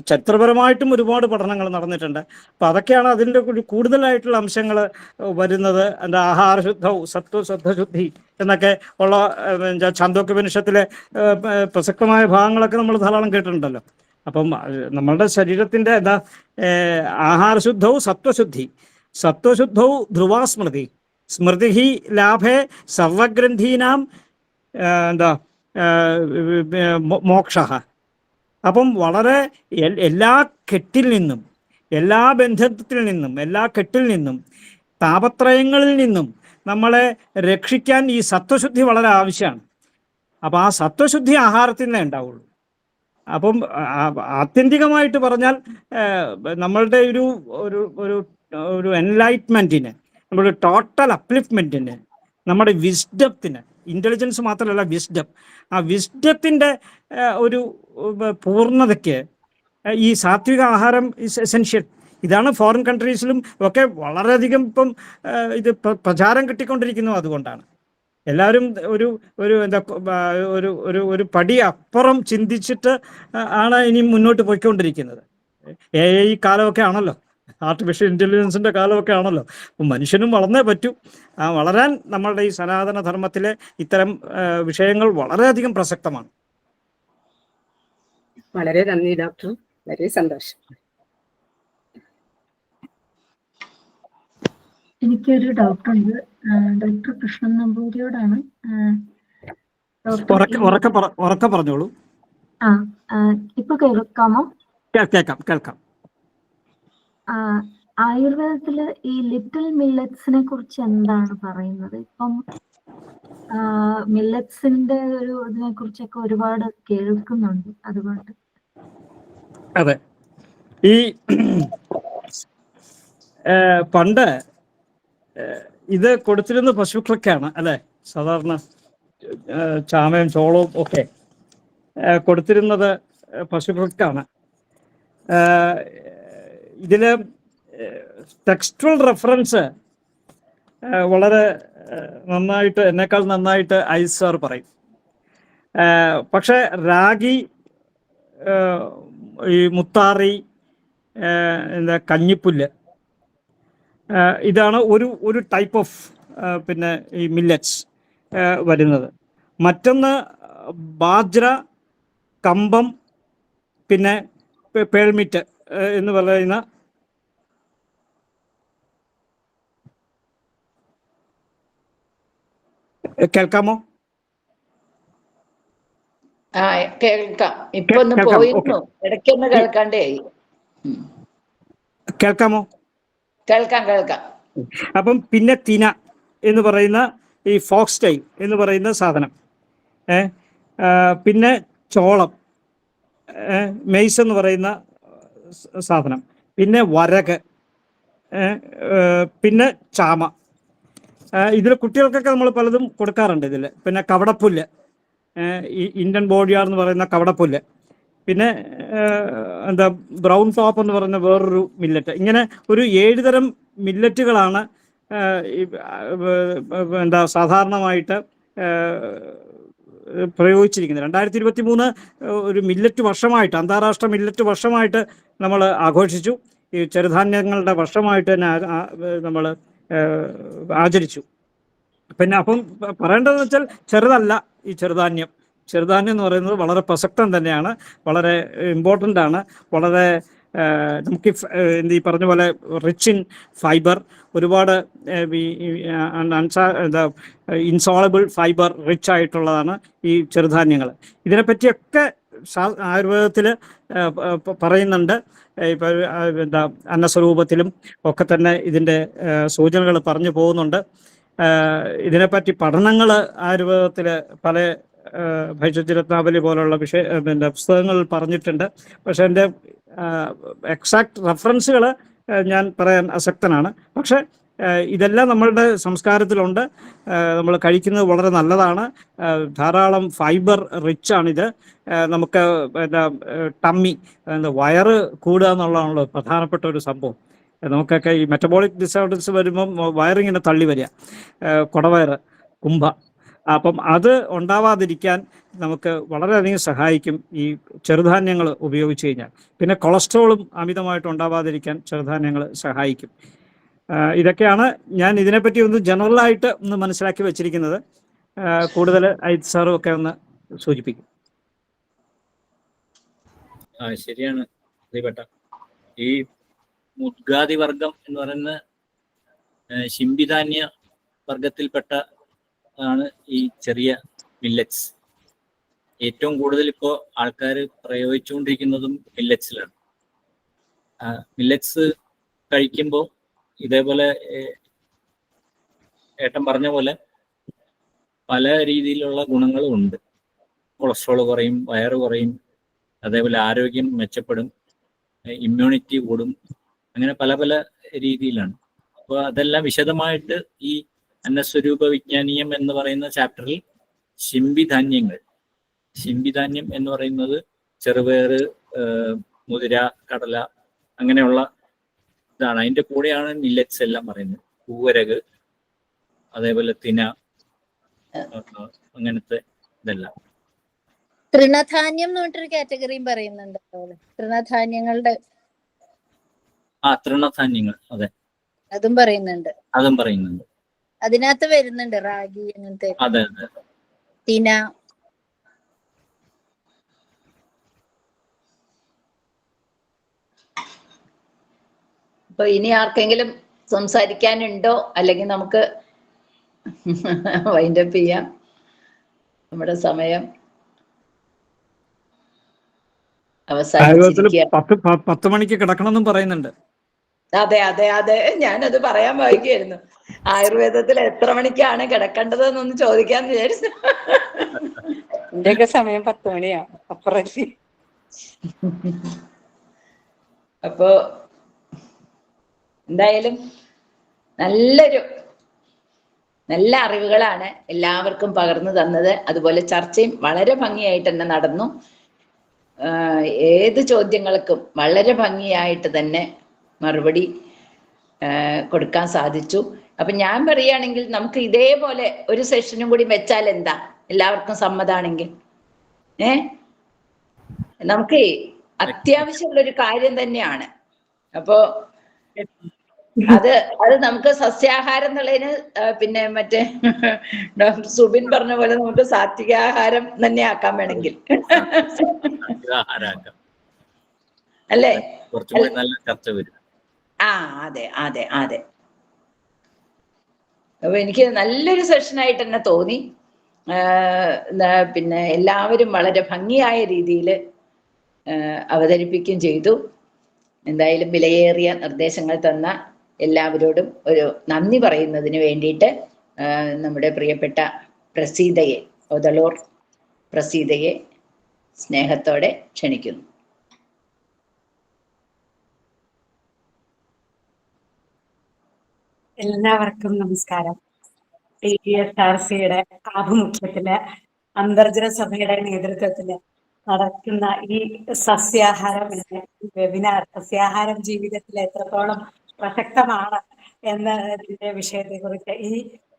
ചരിത്രപരമായിട്ടും ഒരുപാട് പഠനങ്ങൾ നടന്നിട്ടുണ്ട്. അപ്പം അതൊക്കെയാണ് അതിൻ്റെ കൂടുതലായിട്ടുള്ള അംശങ്ങൾ വരുന്നത്. എന്താ ആഹാരശുദ്ധവും സത്വശുദ്ധി എന്നൊക്കെ ഉള്ള ഛാന്തോക്യോപനിഷത്തിലെ പ്രസക്തമായ ഭാഗങ്ങളൊക്കെ നമ്മൾ ധാരാളം കേട്ടിട്ടുണ്ടല്ലോ. അപ്പം നമ്മളുടെ ശരീരത്തിൻ്റെ ആഹാരശുദ്ധവും സത്വശുദ്ധവും ധ്രുവാസ്മൃതി സ്മൃതി ലാഭേ സർവഗ്രന്ഥീനാം മോക്ഷ. അപ്പം വളരെ എല്ലാ കെട്ടിൽ നിന്നും, എല്ലാ ബന്ധത്തിൽ നിന്നും, എല്ലാ കെട്ടിൽ നിന്നും, താപത്രയങ്ങളിൽ നിന്നും നമ്മളെ രക്ഷിക്കാൻ ഈ സത്വശുദ്ധി വളരെ ആവശ്യമാണ്. അപ്പോൾ ആ സത്വശുദ്ധി ആഹാരത്തിൽ നിന്നേ ഉണ്ടാവുള്ളൂ. അപ്പം ആത്യന്തികമായിട്ട് പറഞ്ഞാൽ നമ്മളുടെ ഒരു എൻലൈറ്റ്മെൻറ്റിന്, നമ്മുടെ ടോട്ടൽ അപ്ലിഫ്റ്റ്മെൻറ്റിന്, നമ്മുടെ വിസ്ഡത്തിന്, ഇൻ്റലിജൻസ് മാത്രമല്ല വിസ്ഡം, ആ വിസ്ഡത്തിൻ്റെ ഒരു പൂർണ്ണതയ്ക്ക് ഈ സാത്വിക ആഹാരം ഇസ് എസെൻഷ്യൽ. ഇതാണ് ഫോറിൻ കൺട്രീസിലും ഒക്കെ വളരെയധികം ഇപ്പം ഇത് പ്രചാരം കിട്ടിക്കൊണ്ടിരിക്കുന്നു. അതുകൊണ്ടാണ് എല്ലാവരും ഒരു പടി അപ്പുറം ചിന്തിച്ചിട്ട് ആണ് ഇനി മുന്നോട്ട് പോയിക്കൊണ്ടിരിക്കുന്നത്. AI കാലമൊക്കെ ആണല്ലോ, ആർട്ടിഫിഷ്യൽ ഇൻ്റലിജൻസിൻ്റെ കാലമൊക്കെ ആണല്ലോ. മനുഷ്യനും വളർന്നേ പറ്റൂ. വളരാൻ നമ്മളുടെ ഈ സനാതന ധർമ്മത്തിലെ ഇത്തരം വിഷയങ്ങൾ വളരെയധികം പ്രസക്തമാണ്. വളരെ നന്ദി ഡോക്ടർ, വളരെ സന്തോഷം. എനിക്കൊരു ഡൗട്ടുണ്ട്. ഡോക്ടർ കൃഷ്ണൻ നമ്പൂതിരിയോടാണ്. ഡോക്ടർ ഉറക്കെ പറഞ്ഞോളൂ. ഇപ്പൊ കേൾക്കാമോ? കേൾക്കാം. ആയുർവേദത്തില് ഈ ലിറ്റിൽ മില്ലറ്റ്സിനെ കുറിച്ച് എന്താണ് പറയുന്നത്? ഇപ്പം മില്ലറ്റ്സിന്റെ ഒരു ഇതിനെ കുറിച്ചൊക്കെ ഒരുപാട് കേൾക്കുന്നുണ്ട്, അതുകൊണ്ട്. അതെ, ഈ പണ്ട് ഇത് കൊടുത്തിരുന്ന പശുക്കൾക്കാണ് അല്ലെ, സാധാരണ ചാമയും ചോളവും ഒക്കെ കൊടുത്തിരുന്നത് പശുക്കൾക്കാണ്. ഇതില് ടെക്സ്റ്റുവൽ റെഫറൻസ് വളരെ നന്നായിട്ട്, എന്നെക്കാൾ നന്നായിട്ട് ഐസ് സാർ പറയും. പക്ഷെ രാഗി, ഈ മുത്താറി, എന്താ കഞ്ഞിപ്പുല്ല്, ഇതാണ് ഒരു ടൈപ്പ് ഓഫ് പിന്നെ ഈ മില്ലറ്റ്സ് വരുന്നത്. മറ്റൊന്ന് ബാജ്ര, കമ്പം, പിന്നെ പേൾമിറ്റ് എന്ന് പറയുന്ന കേൾക്കാമോ? കേൾക്കാം. ഇപ്പൊ ഒന്ന് പോയിരുന്നു, ഇടയ്ക്കൊന്ന് കേൾക്കാണ്ടേ. കേൾക്കാമോ? കേൾക്കാം. അപ്പം പിന്നെ തിന എന്ന് പറയുന്ന ഈ ഫോക്സ് ടൈൽ എന്ന് പറയുന്ന സാധനം, പിന്നെ ചോളം, മെയ്സ് എന്ന് പറയുന്ന സാധനം, പിന്നെ വരക്, പിന്നെ ചാമ. ഇതിൽ കുട്ടികൾക്കൊക്കെ നമ്മൾ പലതും കൊടുക്കാറുണ്ട് ഇതിൽ. പിന്നെ കവടപ്പുല്ല്, ഈ ഇന്ത്യൻ ബോഡിയാർ എന്ന് പറയുന്ന കവടപ്പുല്ല്, പിന്നെ എന്താ ബ്രൗൺ ടോപ്പ് എന്ന് പറയുന്ന വേറൊരു മില്ലറ്റ്. ഇങ്ങനെ ഒരു 7 തരം മില്ലറ്റുകളാണ് എന്താ സാധാരണമായിട്ട് പ്രയോഗിച്ചിരിക്കുന്നത്. 2023 ഒരു മില്ലറ്റ് വർഷമായിട്ട്, അന്താരാഷ്ട്ര മില്ലറ്റ് വർഷമായിട്ട് നമ്മൾ ആഘോഷിച്ചു. ഈ ചെറുധാന്യങ്ങളുടെ വർഷമായിട്ട് തന്നെ നമ്മൾ ആചരിച്ചു. പിന്നെ അപ്പം പറയേണ്ടതെന്ന് വെച്ചാൽ ചെറുതല്ല ഈ ചെറുധാന്യം എന്ന് പറയുന്നത് വളരെ പ്രസക്തം തന്നെയാണ്, വളരെ ഇമ്പോർട്ടൻ്റ് ആണ്, വളരെ നമുക്ക് ഈ പറഞ്ഞ പോലെ റിച്ച് ഇൻ ഫൈബർ, ഒരുപാട് എന്താ ഇൻസോളബിൾ ഫൈബർ റിച്ച് ആയിട്ടുള്ളതാണ് ഈ ചെറുധാന്യങ്ങൾ. ഇതിനെപ്പറ്റിയൊക്കെ ആയുർവേദത്തിൽ പറയുന്നുണ്ട്. ഇപ്പോൾ എന്താ അന്നസ്വരൂപത്തിലും ഒക്കെ തന്നെ ഇതിൻ്റെ സൂചനകൾ പറഞ്ഞു പോകുന്നുണ്ട്. ഇതിനെപ്പറ്റി പഠനങ്ങൾ ആയുർവേദത്തിൽ പല ഭൈഷജ്യരത്നാവലി പോലുള്ള പിന്നെ പുസ്തകങ്ങളിൽ പറഞ്ഞിട്ടുണ്ട്. പക്ഷെ എൻ്റെ എക്സാക്ട് റെഫറൻസുകൾ ഞാൻ പറയാൻ അസക്തനാണ്. പക്ഷെ ഇതെല്ലാം നമ്മളുടെ സംസ്കാരത്തിലുണ്ട്. നമ്മൾ കഴിക്കുന്നത് വളരെ നല്ലതാണ്. ധാരാളം ഫൈബർ റിച്ചാണിത്. നമുക്ക് എന്താ ടമ്മി, വയറ് കൂടുക എന്നുള്ളതാണല്ലോ പ്രധാനപ്പെട്ട ഒരു സംഭവം. നമുക്കൊക്കെ ഈ മെറ്റബോളിക് ഡിസോർഡേഴ്സ് വരുമ്പം വയറിങ്ങനെ തള്ളി വരിക, കുടവയറ്, കുംഭ. അപ്പം അത് ഉണ്ടാവാതിരിക്കാൻ നമുക്ക് വളരെയധികം സഹായിക്കും ഈ ചെറുധാന്യങ്ങൾ ഉപയോഗിച്ച് കഴിഞ്ഞാൽ. പിന്നെ കൊളസ്ട്രോളും അമിതമായിട്ട് ഉണ്ടാവാതിരിക്കാൻ ചെറുധാന്യങ്ങൾ സഹായിക്കും. ഇതൊക്കെയാണ് ഞാൻ ഇതിനെപ്പറ്റി ഒന്ന് ജനറലായിട്ട് ഒന്ന് മനസ്സിലാക്കി വെച്ചിരിക്കുന്നത്. കൂടുതൽ ഐത് സാറും ഒക്കെ ഒന്ന് സൂചിപ്പിക്കും. ശരിയാണ് ശ്രീപട്ട. ഈ മുദ്ഗാദി വർഗം എന്ന് പറയുന്ന ശിംബിധാന്യ വർഗത്തിൽപ്പെട്ട ആണ് ഈ ചെറിയ മില്ലറ്റ്സ്. ഏറ്റവും കൂടുതൽ ഇപ്പോൾ ആൾക്കാർ പ്രയോഗിച്ചുകൊണ്ടിരിക്കുന്നതും മില്ലറ്റ്സിലാണ്. മില്ലറ്റ്സ് കഴിക്കുമ്പോൾ ഇതേപോലെ ഏട്ടൻ പറഞ്ഞ പോലെ പല രീതിയിലുള്ള ഗുണങ്ങളും ഉണ്ട്. കൊളസ്ട്രോൾ കുറയും, വയറ് കുറയും, അതേപോലെ ആരോഗ്യം മെച്ചപ്പെടും, ഇമ്മ്യൂണിറ്റി കൂടും, അങ്ങനെ പല പല രീതിയിലാണ്. അപ്പോൾ അതെല്ലാം വിശദമായിട്ട് ഈ അന്നസ്വരൂപ വിജ്ഞാനീയം എന്ന് പറയുന്ന ചാപ്റ്ററിൽ ശിംബിധാന്യം എന്ന് പറയുന്നത് ചെറുപയർ, മുതിര, കടല, അങ്ങനെയുള്ള ഇതാണ്. അതിൻ്റെ കൂടെയാണ് മില്ലറ്റ്സ് എല്ലാം പറയുന്നത്. കൂവരക്, അതേപോലെ തിന, അങ്ങനത്തെ ഇതെല്ലാം. തൃണധാന്യം എന്ന് പറഞ്ഞിട്ടൊരു കാറ്റഗറിയും പറയുന്നുണ്ട്. തൃണധാന്യങ്ങളുടെ തൃണധാന്യങ്ങൾ, അതെ, അതും പറയുന്നുണ്ട്. അതിനകത്ത് വരുന്നുണ്ട് റാഗി, അങ്ങനത്തെ, അതെ, തിന. അപ്പൊ ഇനി ആർക്കെങ്കിലും സംസാരിക്കാനുണ്ടോ? അല്ലെങ്കിൽ നമുക്ക് വൈൻഡപ്പ് ചെയ്യാം. നമ്മുടെ സമയം ആയുർവേദത്തിൽ അവസാനിച്ചിരിക്കുക. 10 മണിക്ക് കിടക്കണമെന്നും പറയുന്നുണ്ട്. അതെ അതെ അതെ, ഞാനത് പറയാൻ വൈകിയായിരുന്നു. ആയുർവേദത്തിൽ എത്ര മണിക്കാണ് കിടക്കേണ്ടതെന്നൊന്ന് ചോദിക്കാന്ന് വിചാരിച്ചു. എന്റെയൊക്കെ സമയം 10 മണിയാ. അപ്പുറത്തി അപ്പോ എന്തായാലും നല്ല അറിവുകളാണ് എല്ലാവർക്കും പകർന്നു തന്നത്. അതുപോലെ ചർച്ചയും വളരെ ഭംഗിയായിട്ട് തന്നെ നടന്നു. ഏത് ചോദ്യങ്ങൾക്കും വളരെ ഭംഗിയായിട്ട് തന്നെ മറുപടി കൊടുക്കാൻ സാധിച്ചു. അപ്പൊ ഞാൻ പറയുകയാണെങ്കിൽ നമുക്ക് ഇതേപോലെ ഒരു സെഷനും കൂടി വെച്ചാൽ എന്താ? എല്ലാവർക്കും സമ്മതാണെങ്കിൽ നമുക്ക് അത്യാവശ്യമുള്ള ഒരു കാര്യം തന്നെയാണ്. അപ്പോ അത് നമുക്ക് സസ്യാഹാരം എന്നുള്ളതിന് പിന്നെ മറ്റേ ഡോക്ടർ സുബിൻ പറഞ്ഞ പോലെ നമുക്ക് സാത്വികാഹാരം തന്നെ ആക്കാൻ വേണമെങ്കിൽ അല്ലേ? കുറച്ചുകൂടി നല്ല ചർച്ച വരും. അതെ അതെ അതെ. അപ്പൊ എനിക്ക് നല്ലൊരു സെഷനായിട്ട് തന്നെ തോന്നി. പിന്നെ എല്ലാവരും വളരെ ഭംഗിയായ രീതിയിൽ അവതരിപ്പിക്കുകയും ചെയ്തു. എന്തായാലും വിലയേറിയ നിർദ്ദേശങ്ങൾ തന്ന എല്ലാവരോടും ഒരു നന്ദി പറയുന്നതിന് വേണ്ടിയിട്ട് നമ്മുടെ പ്രിയപ്പെട്ട പ്രസീതയെ, ഒതളൂർ പ്രസീതയെ സ്നേഹത്തോടെ ക്ഷണിക്കുന്നു. എല്ലാവർക്കും നമസ്കാരം. TTSRCയുടെ ആഭിമുഖ്യത്തില് അന്തർജന സഭയുടെ നേതൃത്വത്തില് നടക്കുന്ന ഈ സസ്യാഹാരം വെബിനാർ, സസ്യാഹാരം ജീവിതത്തിൽ എത്രത്തോളം പ്രസക്തമാണ് എന്നതിന്റെ വിഷയത്തെ കുറിച്ച് ഈ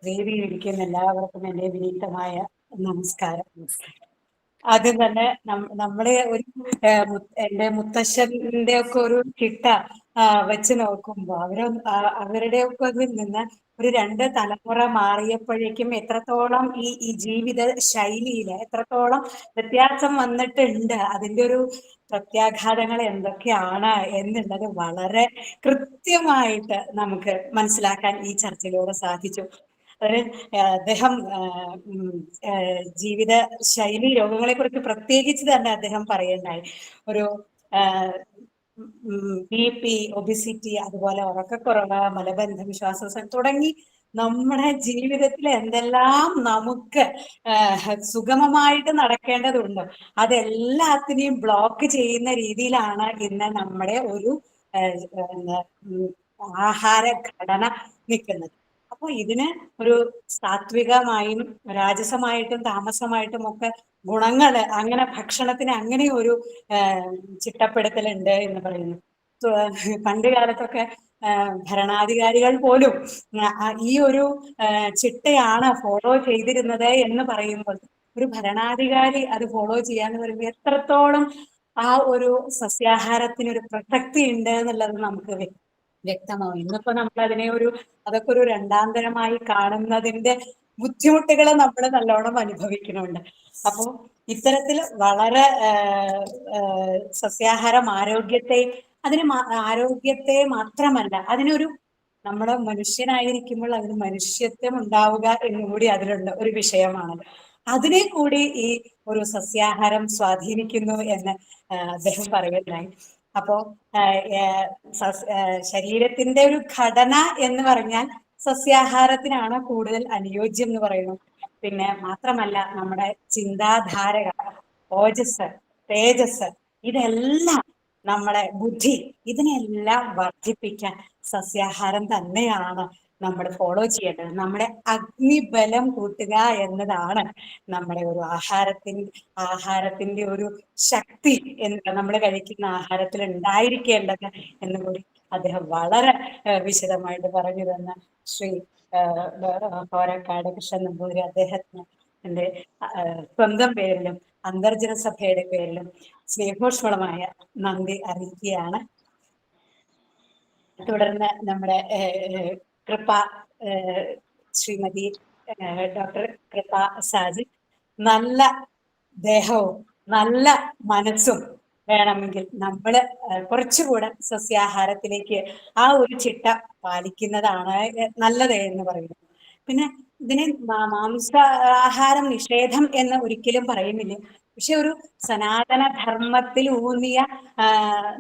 വേദിയിൽ ഇരിക്കുന്ന എല്ലാവർക്കും എൻ്റെ വിനീതമായ നമസ്കാരം. ആദ്യം തന്നെ നമ്മുടെ ഒരു എൻ്റെ മുത്തശ്ശന്റെ ഒക്കെ ഒരു ചിട്ട വെച്ച് നോക്കുമ്പോ അവരുടെ ഒക്കെ നിന്ന് ഒരു 2 തലമുറ മാറിയപ്പോഴേക്കും എത്രത്തോളം ഈ ജീവിത ശൈലിയില് എത്രത്തോളം വ്യത്യാസം വന്നിട്ടുണ്ട്, അതിന്റെ ഒരു പ്രത്യാഘാതങ്ങൾ എന്തൊക്കെയാണ് എന്നുള്ളത് വളരെ കൃത്യമായിട്ട് നമുക്ക് മനസ്സിലാക്കാൻ ഈ ചർച്ചയിലൂടെ സാധിച്ചു. അദ്ദേഹം ജീവിത ശൈലി രോഗങ്ങളെ കുറിച്ച് പ്രത്യേകിച്ച് തന്നെ അദ്ദേഹം പറയുണ്ടായി. ഒരു BP, ഒബിസിറ്റി, അതുപോലെ ഉറക്കക്കുറവ്, മലബന്ധം, ശ്വാസോച്ഛ്വാസം തുടങ്ങി നമ്മുടെ ജീവിതത്തിൽ എന്തെല്ലാം നമുക്ക് സുഗമമായിട്ട് നടക്കേണ്ടതുണ്ട് അതെല്ലാത്തിനെയും ബ്ലോക്ക് ചെയ്യുന്ന രീതിയിലാണ് ഇന്ന് നമ്മുടെ ഒരു ആഹാര ഘടന നിൽക്കുന്നത്. അപ്പൊ ഇതിന് ഒരു സാത്വികമായും രാജസമായിട്ടും താമസമായിട്ടും ഒക്കെ ഗുണങ്ങള് അങ്ങനെ ഭക്ഷണത്തിന് അങ്ങനെ ഒരു ചിട്ടപ്പെടുത്തലുണ്ട് എന്ന് പറയുന്നു. പണ്ട് കാലത്തൊക്കെ ഭരണാധികാരികൾ പോലും ഈ ഒരു ചിട്ടയാണ് ഫോളോ ചെയ്തിരുന്നത് എന്ന് പറയുമ്പോൾ ഒരു ഭരണാധികാരി അത് ഫോളോ ചെയ്യാന്ന് പറയുമ്പോൾ എത്രത്തോളം ആ ഒരു സസ്യാഹാരത്തിനൊരു പ്രസക്തി ഉണ്ട് എന്നുള്ളത് നമുക്ക് വ്യക്തമാവും. ഇന്നിപ്പോ നമ്മൾ അതിനെ അതൊക്കെ ഒരു രണ്ടാന്തരമായി കാണുന്നതിന്റെ ബുദ്ധിമുട്ടുകൾ നമ്മൾ നല്ലോണം അനുഭവിക്കുന്നുണ്ട്. അപ്പോ ഇത്തരത്തിൽ വളരെ സസ്യാഹാരം ആരോഗ്യത്തെ മാത്രമല്ല അതിനൊരു നമ്മുടെ മനുഷ്യനായിരിക്കുമ്പോൾ അതിന് മനുഷ്യത്വം ഉണ്ടാവുക എന്നുകൂടി അതിലുള്ള ഒരു വിഷയമാണ്. അതിനെ കൂടി ഈ ഒരു സസ്യാഹാരം സ്വാധീനിക്കുന്നു എന്ന് അദ്ദേഹം പറയുകയുണ്ടായി. അപ്പോ ശരീരത്തിന്റെ ഒരു ഘടന എന്ന് പറഞ്ഞാൽ സസ്യാഹാരത്തിനാണ് കൂടുതൽ അനുയോജ്യം എന്ന് പറയുന്നു. പിന്നെ മാത്രമല്ല നമ്മുടെ ചിന്താധാരകൾ, ഓജസ്, തേജസ്, ഇതെല്ലാം നമ്മുടെ ബുദ്ധി, ഇതിനെല്ലാം വർദ്ധിപ്പിക്കാൻ സസ്യാഹാരം തന്നെയാണ് നമ്മൾ ഫോളോ ചെയ്യേണ്ടത്. നമ്മുടെ അഗ്നിബലം കൂട്ടുക എന്നതാണ് നമ്മുടെ ഒരു ആഹാരത്തിന്റെ ഒരു ശക്തി നമ്മൾ കഴിക്കുന്ന ആഹാരത്തിൽ ഉണ്ടായിരിക്കേണ്ടത് എന്നുകൂടി അദ്ദേഹം വളരെ വിശദമായിട്ട് പറഞ്ഞു തന്ന ശ്രീ കോരക്കാട് കൃഷ്ണൻ നമ്പൂതിരി അദ്ദേഹത്തിന് എൻ്റെ സ്വന്തം പേരിലും അന്തർജന സഭയുടെ പേരിലും സ്നേഹോഷ്മളമായ നന്ദി അറിയിക്കുകയാണ്. തുടർന്ന് നമ്മുടെ ശ്രീമതി ഡോക്ടർ കൃപ സാജി നല്ല ദേഹവും നല്ല മനസ്സും വേണമെങ്കിൽ നമ്മൾ കുറച്ചുകൂടെ സസ്യാഹാരത്തിലേക്ക് ആ ഒരു ചിട്ട പാലിക്കുന്നതാണ് നല്ലത് എന്ന് പറയുന്നത്. പിന്നെ ഇതിനെ മാംസാഹാരം നിഷേധം എന്ന് ഒരിക്കലും പറയുന്നില്ല. പക്ഷെ ഒരു സനാതന ധർമ്മത്തിൽ ഊന്നിയ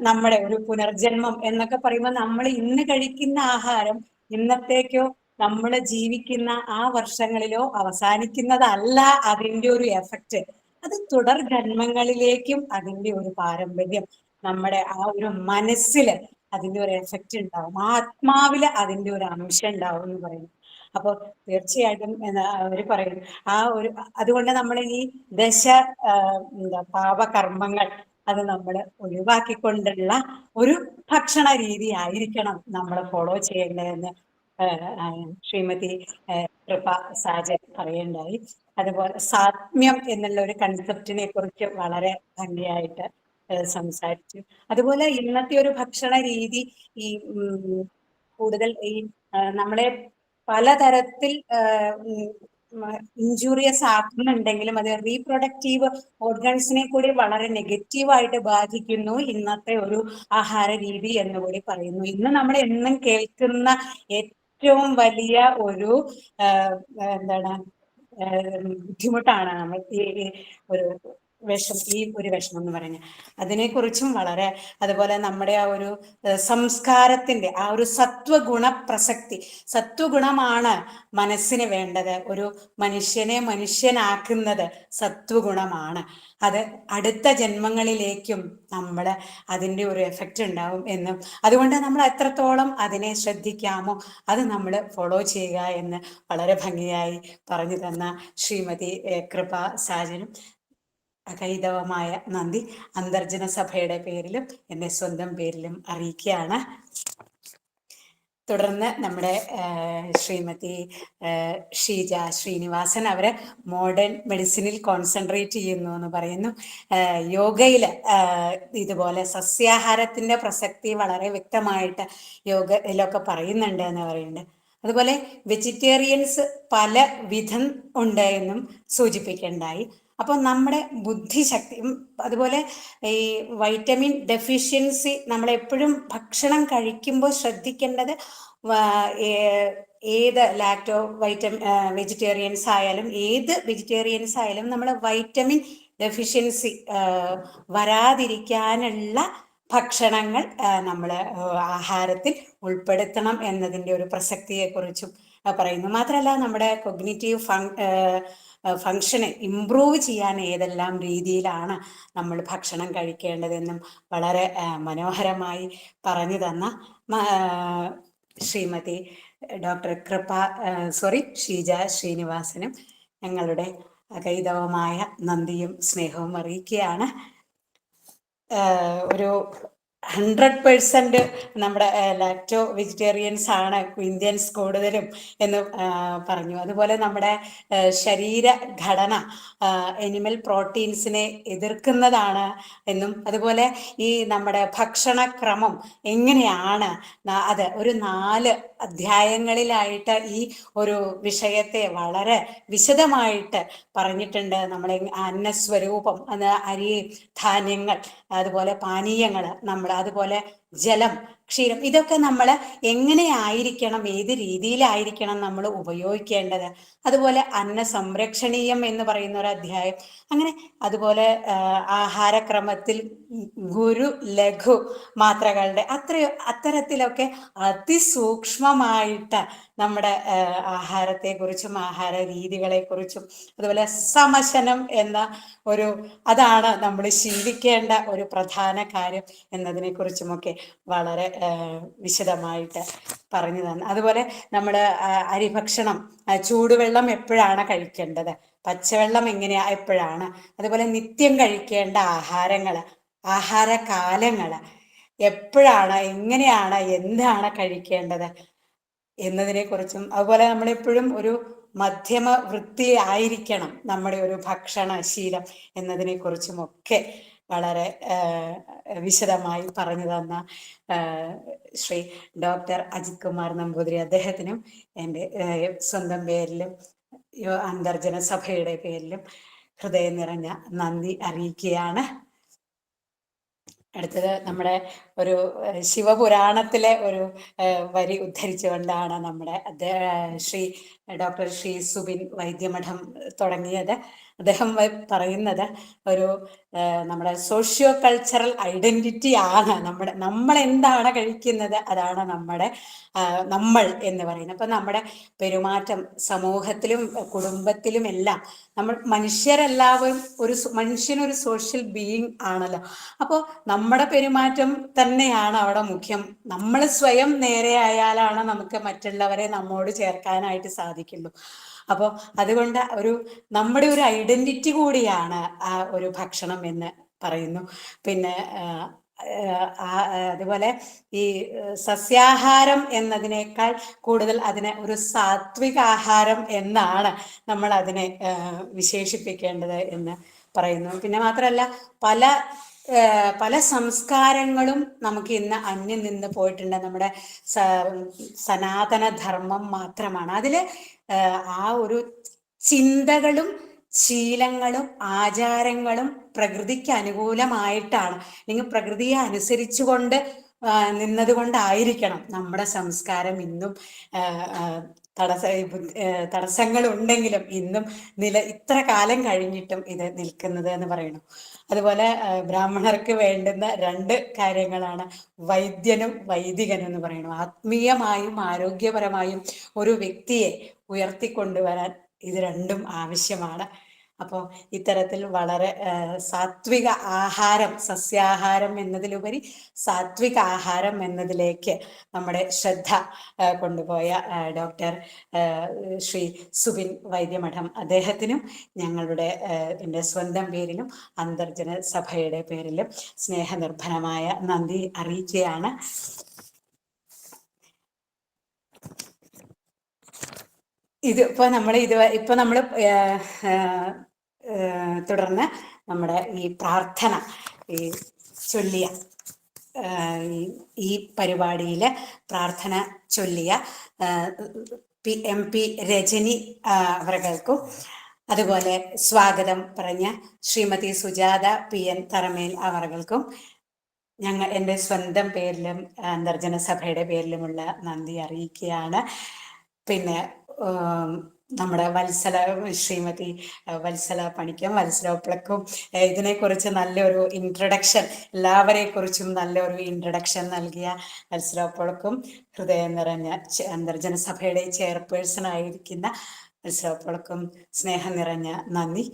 നമ്മുടെ ഒരു പുനർജന്മം എന്നൊക്കെ പറയുമ്പോൾ നമ്മൾ ഇന്ന് കഴിക്കുന്ന ആഹാരം ഇന്നത്തേക്കോ നമ്മൾ ജീവിക്കുന്ന ആ വർഷങ്ങളിലോ അവസാനിക്കുന്നതല്ല അതിന്റെ ഒരു എഫക്റ്റ്. അത് തുടർ ജന്മങ്ങളിലേക്കും അതിന്റെ ഒരു പാരമ്പര്യം നമ്മുടെ ആ ഒരു മനസ്സിൽ അതിന്റെ ഒരു എഫക്റ്റ് ഉണ്ടാവും, ആത്മാവില് അതിന്റെ ഒരു അംശം ഉണ്ടാവും എന്ന് പറയുന്നു. അപ്പോൾ തീർച്ചയായിട്ടും അവര് പറയുന്നു ആ ഒരു അതുകൊണ്ട് നമ്മൾ ഈ പാപകർമ്മങ്ങൾ അത് നമ്മൾ ഒഴിവാക്കിക്കൊണ്ടുള്ള ഒരു ഭക്ഷണ രീതി ആയിരിക്കണം നമ്മൾ ഫോളോ ചെയ്യേണ്ടതെന്ന് ശ്രീമതി കൃപ സാജൻ പറയുണ്ടായി. അതുപോലെ സാത്മ്യം എന്നുള്ള ഒരു കൺസെപ്റ്റിനെ കുറിച്ച് വളരെ ഭംഗിയായിട്ട് സംസാരിച്ചു. അതുപോലെ ഇന്നത്തെ ഒരു ഭക്ഷണ രീതി ഈ കൂടുതൽ ഈ നമ്മളെ പലതരത്തിൽ ഇഞ്ചൂറിയസ് ആക്കുന്നുണ്ടെങ്കിലും അത് റീപ്രൊഡക്റ്റീവ് ഓർഗൻസിനെ കൂടി വളരെ നെഗറ്റീവായിട്ട് ബാധിക്കുന്നു ഇന്നത്തെ ഒരു ആഹാര രീതി എന്ന് കൂടി പറയുന്നു. ഇന്ന് നമ്മൾ എന്നും കേൾക്കുന്ന ഏറ്റവും വലിയ ഒരു എന്താണ് ബുദ്ധിമുട്ടാണ് നമ്മൾ ഈ ഒരു വിഷം എന്ന് പറയുന്നത്. അതിനെക്കുറിച്ചും വളരെ അതുപോലെ നമ്മുടെ ആ ഒരു സംസ്കാരത്തിന്റെ ആ ഒരു സത്വഗുണ പ്രസക്തി, സത്വഗുണമാണ് മനസ്സിന് വേണ്ടത്. ഒരു മനുഷ്യനെ മനുഷ്യനാക്കുന്നത് സത്വഗുണമാണ്. അത് അടുത്ത ജന്മങ്ങളിലേക്കും നമ്മൾ അതിൻ്റെ ഒരു എഫക്റ്റ് ഉണ്ടാവും എന്നും അതുകൊണ്ട് നമ്മൾ എത്രത്തോളം അതിനെ ശ്രദ്ധിക്കാമോ അത് നമ്മൾ ഫോളോ ചെയ്യുക എന്ന് വളരെ ഭംഗിയായി പറഞ്ഞു തന്ന ശ്രീമതി കൃപ സാജനും അകൈതവമായ നന്ദി അന്തർജന സഭയുടെ പേരിലും എൻ്റെ സ്വന്തം പേരിലും അറിയിക്കുകയാണ്. തുടർന്ന് നമ്മുടെ ശ്രീമതി ഷീജ ശ്രീനിവാസൻ അവര് മോഡേൺ മെഡിസിനിൽ കോൺസെൻട്രേറ്റ് ചെയ്യുന്നു എന്ന് പറയുന്നു. യോഗയിൽ ഇതുപോലെ സസ്യാഹാരത്തിന്റെ പ്രസക്തി വളരെ വ്യക്തമായിട്ട് യോഗയിലൊക്കെ പറയുന്നുണ്ട് എന്ന് പറയുന്നുണ്ട്. അതുപോലെ വെജിറ്റേറിയൻസ് പല വിധം ഉണ്ട് എന്നും സൂചിപ്പിക്കണ്ടായി. അപ്പോൾ നമ്മുടെ ബുദ്ധിശക്തി അതുപോലെ ഈ വൈറ്റമിൻ ഡെഫിഷ്യൻസി നമ്മളെപ്പോഴും ഭക്ഷണം കഴിക്കുമ്പോൾ ശ്രദ്ധിക്കേണ്ടത് ഏത് വെജിറ്റേറിയൻസ് ആയാലും ഏത് വെജിറ്റേറിയൻസ് ആയാലും നമ്മൾ വൈറ്റമിൻ ഡെഫിഷ്യൻസി വരാതിരിക്കാനുള്ള ഭക്ഷണങ്ങൾ നമ്മൾ ആഹാരത്തിൽ ഉൾപ്പെടുത്തണം എന്നതിൻ്റെ ഒരു പ്രസക്തിയെക്കുറിച്ചും പറയുന്നു. മാത്രമല്ല നമ്മുടെ കൊഗ്നിറ്റീവ് ഫങ്ഷനെ ഇംപ്രൂവ് ചെയ്യാൻ ഏതെല്ലാം രീതിയിലാണ് നമ്മൾ ഭക്ഷണം കഴിക്കേണ്ടതെന്നും വളരെ മനോഹരമായി പറഞ്ഞു തന്ന ശ്രീമതി ഡോക്ടർ ഷീജ ശ്രീനിവാസനും ഞങ്ങളുടെ അകൈതവമായ നന്ദിയും സ്നേഹവും അറിയിക്കുകയാണ്. ഒരു 100% നമ്മുടെ ലാക്ടോ വെജിറ്റേറിയൻസ് ആണ് ഇന്ത്യൻസ് കൂടുതലും എന്ന് പറഞ്ഞു. അതുപോലെ നമ്മുടെ ശരീരഘടന എനിമൽ പ്രോട്ടീൻസിനെ എതിർക്കുന്നതാണ് എന്നും അതുപോലെ ഈ നമ്മുടെ ഭക്ഷണക്രമം എങ്ങനെയാണ് അത് ഒരു 4 അധ്യായങ്ങളിലായിട്ട് ഈ ഒരു വിഷയത്തെ വളരെ വിശദമായിട്ട് പറഞ്ഞിട്ടുണ്ട്. നമ്മളെ അന്നസ്വരൂപം അരി ധാന്യങ്ങൾ അതുപോലെ പാനീയങ്ങൾ നമ്മൾ അതുപോലെ ജലം ക്ഷീരം ഇതൊക്കെ നമ്മൾ എങ്ങനെയായിരിക്കണം ഏത് രീതിയിലായിരിക്കണം നമ്മൾ ഉപയോഗിക്കേണ്ടത്. അതുപോലെ അന്ന സംരക്ഷണീയം എന്ന് പറയുന്ന ഒരു അധ്യായം അങ്ങനെ അതുപോലെ ആഹാരക്രമത്തിൽ ഗുരു ലഘു മാത്രകളുടെ അത്തരത്തിലൊക്കെ അതിസൂക്ഷ്മമായിട്ട് നമ്മുടെ ആഹാരത്തെക്കുറിച്ചും ആഹാര രീതികളെക്കുറിച്ചും അതുപോലെ സമശനം എന്ന അതാണ് നമ്മൾ ശീലിക്കേണ്ട ഒരു പ്രധാന കാര്യം എന്നതിനെ കുറിച്ചുമൊക്കെ വളരെ വിശദമായിട്ട് പറഞ്ഞു തന്നെ. അതുപോലെ നമ്മൾ അരിഭക്ഷണം ചൂടുവെള്ളം എപ്പോഴാണ് കഴിക്കേണ്ടത്, പച്ചവെള്ളം എപ്പോഴാണ്, അതുപോലെ നിത്യം കഴിക്കേണ്ട ആഹാരകാലങ്ങൾ എപ്പോഴാണ്, എങ്ങനെയാണ്, എന്താണ് കഴിക്കേണ്ടത് എന്നതിനെ കുറിച്ചും അതുപോലെ നമ്മളെപ്പോഴും ഒരു മധ്യമ വൃത്തി ആയിരിക്കണം നമ്മുടെ ഒരു ഭക്ഷണശീലം എന്നതിനെ കുറിച്ചുമൊക്കെ വളരെ വിശദമായി പറഞ്ഞു തന്ന ശ്രീ ഡോക്ടർ അജിത് കുമാർ നമ്പൂതിരി അദ്ദേഹത്തിനും എൻ്റെ സ്വന്തം പേരിലും അന്തർജന സഭയുടെ പേരിലും ഹൃദയം നിറഞ്ഞ നന്ദി അറിയിക്കുകയാണ്. അടുത്തത് നമ്മുടെ ഒരു ശിവപുരാണത്തിലെ ഒരു വരി ഉദ്ധരിച്ചുകൊണ്ടാണ് നമ്മുടെ ശ്രീ ഡോക്ടർ ശ്രീ സുബിൻ വൈദ്യമഠം തുടങ്ങിയത്. അദ്ദേഹം പറയുന്നത് ഒരു നമ്മുടെ സോഷ്യോ കൾച്ചറൽ ഐഡന്റിറ്റി ആണ് നമ്മൾ എന്താണ് കഴിക്കുന്നത് അതാണ് നമ്മുടെ നമ്മൾ എന്ന് പറയുന്നത്. അപ്പൊ നമ്മുടെ പെരുമാറ്റം സമൂഹത്തിലും കുടുംബത്തിലും എല്ലാം നമ്മൾ മനുഷ്യരെല്ലാവരും മനുഷ്യനൊരു സോഷ്യൽ ബീയിങ് ആണല്ലോ. അപ്പോൾ നമ്മുടെ പെരുമാറ്റം തന്നെയാണ് അവിടെ മുഖ്യം. നമ്മൾ സ്വയം നേരെയായാലാണ് നമുക്ക് മറ്റുള്ളവരെ നമ്മോട് ചേർക്കാനായിട്ട് സാധിക്കുള്ളൂ. അപ്പോൾ അതുകൊണ്ട് നമ്മുടെ ഒരു ഐഡന്റിറ്റി കൂടിയാണ് ആ ഒരു ഭക്ഷണം എന്ന് പറയുന്നു. പിന്നെ അതുപോലെ ഈ സസ്യാഹാരം എന്നതിനേക്കാൾ കൂടുതൽ അതിനെ ഒരു സാത്വികാഹാരം എന്നാണ് നമ്മൾ അതിനെ വിശേഷിപ്പിക്കേണ്ടത് എന്ന് പറയുന്നു. പിന്നെ മാത്രമല്ല പല സംസ്കാരങ്ങളും നമുക്ക് ഇന്ന് അന്യം നിന്ന് പോയിട്ടുണ്ട്. നമ്മുടെ സനാതന ധർമ്മം മാത്രമാണ് അതില് ആ ഒരു ചിന്തകളും ശീലങ്ങളും ആചാരങ്ങളും പ്രകൃതിക്ക് അനുകൂലമായിട്ടാണ്, അല്ലെങ്കിൽ പ്രകൃതിയെ അനുസരിച്ചുകൊണ്ട് നിന്നതുകൊണ്ടായിരിക്കണം നമ്മുടെ സംസ്കാരം ഇന്നും തടസ്സങ്ങൾ ഉണ്ടെങ്കിലും ഇന്നും ഇത്ര കാലം കഴിഞ്ഞിട്ടും ഇത് നിൽക്കുന്നത് എന്ന് പറയുന്നു. അതുപോലെ ബ്രാഹ്മണർക്ക് വേണ്ടുന്ന 2 കാര്യങ്ങളാണ് വൈദ്യനും വൈദികനും എന്ന് പറയുന്നു. ആത്മീയമായും ആരോഗ്യപരമായും ഒരു വ്യക്തിയെ ഉയർത്തിക്കൊണ്ടുവരാൻ ഇത് 2ഉം ആവശ്യമാണ്. അപ്പോൾ ഇത്തരത്തിൽ വളരെ സാത്വിക ആഹാരം, സസ്യാഹാരം എന്നതിലുപരി സാത്വിക ആഹാരം എന്നതിലേക്ക് നമ്മുടെ ശ്രദ്ധ കൊണ്ടുപോയ ഡോക്ടർ ശ്രീ സുബിൻ വൈദ്യമഠം, അദ്ദേഹത്തിനും ഞങ്ങളുടെ എൻ്റെ സ്വന്തം പേരിലും അന്തർജന സഭയുടെ പേരിലും സ്നേഹനിർഭരമായ നന്ദി അറിയിക്കുകയാണ്. ഇപ്പൊ നമ്മൾ തുടർന്ന് നമ്മുടെ ഈ പ്രാർത്ഥന ചൊല്ലിയ ഈ പരിപാടിയിൽ പ്രാർത്ഥന ചൊല്ലിയ MP രജനി അവർക്കും, അതുപോലെ സ്വാഗതം പറഞ്ഞ ശ്രീമതി സുജാത PN തറമേൽ അവർക്കും എൻ്റെ സ്വന്തം പേരിലും അന്തർജന സഭയുടെ പേരിലുമുള്ള നന്ദി അറിയിക്കുകയാണ്. പിന്നെ നമ്മുടെ ശ്രീമതി വത്സല പണിക്കും വത്സലോപ്പളക്കും ഇതിനെക്കുറിച്ച് നല്ലൊരു ഇൻട്രഡക്ഷൻ, എല്ലാവരെ കുറിച്ചും നല്ലൊരു ഇൻട്രഡക്ഷൻ നൽകിയ വത്സലോപ്പളക്കും ഹൃദയം നിറഞ്ഞ അന്തർജന സഭയുടെ ചെയർപേഴ്സൺ ആയിരിക്കുന്ന വത്സലോപ്പളക്കും സ്നേഹം നിറഞ്ഞ നന്ദി.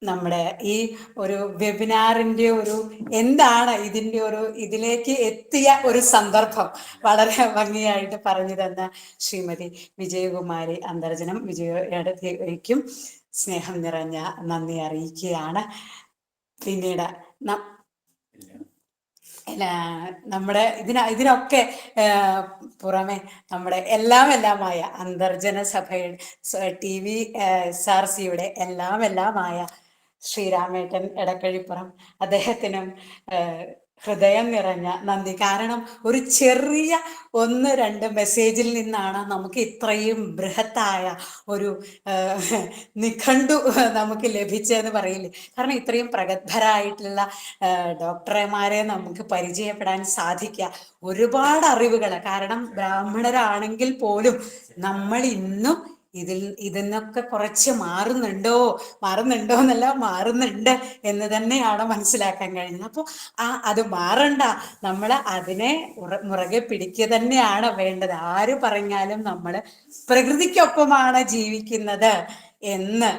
നമ്മുടെ ഈ ഒരു വെബിനാറിന്റെ എന്താണ് ഇതിലേക്ക് എത്തിയ ഒരു സന്ദർഭം വളരെ ഭംഗിയായിട്ട് പറഞ്ഞു തന്ന ശ്രീമതി വിജയകുമാരി അന്തർജനം വിജയക്കും സ്നേഹം നിറഞ്ഞ നന്ദി അറിയിക്കുകയാണ്. പിന്നീട് നമ്മുടെ ഇതിനൊക്കെ പുറമെ നമ്മുടെ എല്ലാമായ അന്തർജന സഭയുടെ TV SRCയുടെ എല്ലാമായ ശ്രീരാമേട്ടൻ എടക്കഴിപ്പുറം, അദ്ദേഹത്തിനും ഹൃദയം നിറഞ്ഞ നന്ദി. കാരണം ഒരു ചെറിയ 1-2 മെസ്സേജിൽ നിന്നാണ് നമുക്ക് ഇത്രയും ബൃഹത്തായ ഒരു നിഘണ്ടു നമുക്ക് ലഭിച്ചതെന്ന് പറയില്ലേ. കാരണം ഇത്രയും പ്രഗത്ഭരായിട്ടുള്ള ഡോക്ടർമാരെ നമുക്ക് പരിചയപ്പെടാൻ സാധിക്കുക, ഒരുപാട് അറിവുകൾ. കാരണം ബ്രാഹ്മണരാണെങ്കിൽ പോലും നമ്മൾ ഇന്നും ഇതിന്നൊക്കെ കുറച്ച് മാറുന്നുണ്ടോ എന്നല്ല, മാറുന്നുണ്ട് എന്ന് തന്നെയാണ് മനസ്സിലാക്കാൻ കഴിയുന്നത്. അപ്പോൾ അത് മാറണ്ട, നമ്മൾ അതിനെ മുറകെ പിടിക്കുക തന്നെയാണ് വേണ്ടത്. ആര് പറഞ്ഞാലും നമ്മൾ പ്രകൃതിക്കൊപ്പമാണ് ജീവിക്കുന്നത് എന്ന്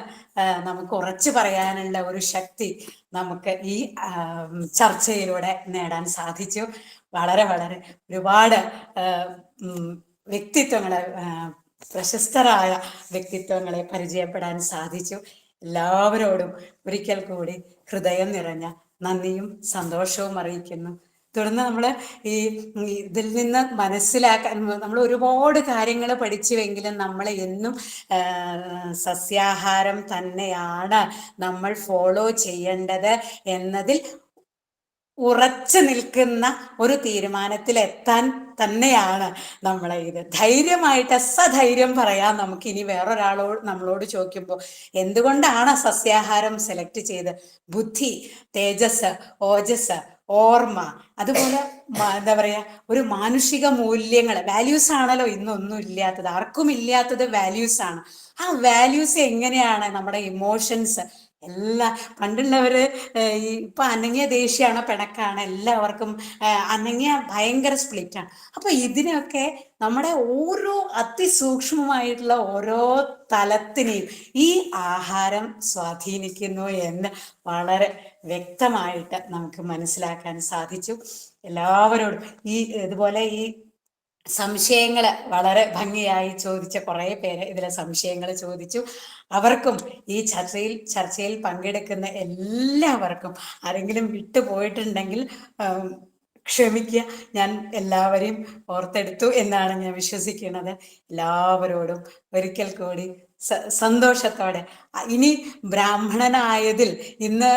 നമുക്ക് ഉറച്ചു പറയാനുള്ള ഒരു ശക്തി നമുക്ക് ഈ ചർച്ചയിലൂടെ നേടാൻ സാധിച്ചു. വളരെ ഒരുപാട് വ്യക്തിത്വങ്ങളെ, പ്രശസ്തരായ വ്യക്തിത്വങ്ങളെ പരിചയപ്പെടാൻ സാധിച്ചു. എല്ലാവരോടും ഒരിക്കൽ കൂടി ഹൃദയം നിറഞ്ഞ നന്ദിയും സന്തോഷവും അറിയിക്കുന്നു. തുടർന്ന് നമ്മൾ ഇതിൽ നിന്ന് മനസ്സിലാക്കാൻ നമ്മൾ ഒരുപാട് കാര്യങ്ങൾ പഠിച്ചുവെങ്കിലും നമ്മൾ എന്നും സസ്യാഹാരം തന്നെയാണ് നമ്മൾ ഫോളോ ചെയ്യേണ്ടത് എന്നതിൽ ഉറച്ചു നിൽക്കുന്ന ഒരു തീരുമാനത്തിലെത്താൻ തന്നെയാണ് നമ്മളെ ഇത്. ധൈര്യമായിട്ട് സധൈര്യം പറയാം നമുക്ക്. ഇനി വേറൊരാളോട് നമ്മളോട് ചോദിക്കുമ്പോൾ എന്തുകൊണ്ടാണ് സസ്യാഹാരം സെലക്ട് ചെയ്ത്? ബുദ്ധി, തേജസ്, ഓജസ്, ഓർമ്മ, അതുപോലെ എന്താ പറയാ, ഒരു മാനുഷിക മൂല്യങ്ങൾ, വാല്യൂസ് ആണല്ലോ ഇന്നൊന്നും ഇല്ലാത്തത്, ആർക്കും ഇല്ലാത്തത് വാല്യൂസ് ആണ്. ആ വാല്യൂസ് എങ്ങനെയാണ് നമ്മുടെ ഇമോഷൻസ് എല്ലാം. പണ്ടുള്ളവര് ഇപ്പൊ അനങ്ങിയ ദേഷ്യമാണ്, പിണക്കാണ്, എല്ലാവർക്കും അനങ്ങിയ ഭയങ്കര സ്പ്ലിറ്റാണ്. അപ്പൊ ഇതിനൊക്കെ നമ്മുടെ ഓരോ അതിസൂക്ഷ്മമായിട്ടുള്ള ഓരോ തലത്തിനെയും ഈ ആഹാരം സ്വാധീനിക്കുന്നു എന്ന് വളരെ വ്യക്തമായിട്ട് നമുക്ക് മനസ്സിലാക്കാൻ സാധിച്ചു. എല്ലാവരോടും ഇതുപോലെ ഈ സംശയങ്ങൾ വളരെ ഭംഗിയായി ചോദിച്ച കുറേ പേര് ഇതിലെ സംശയങ്ങൾ ചോദിച്ചു. അവർക്കും ഈ ചർച്ചയിൽ പങ്കെടുക്കുന്ന എല്ലാവർക്കും ആരെങ്കിലും വിട്ടുപോയിട്ടുണ്ടെങ്കിൽ ക്ഷമിക്കുക. ഞാൻ എല്ലാവരെയും ഓർത്തെടുത്തു എന്നാണ് ഞാൻ വിശ്വസിക്കുന്നത്. എല്ലാവരോടും ഒരിക്കൽ കൂടി സന്തോഷത്തോടെ, ഇനി ബ്രാഹ്മണനായതിൽ ഇന്ന്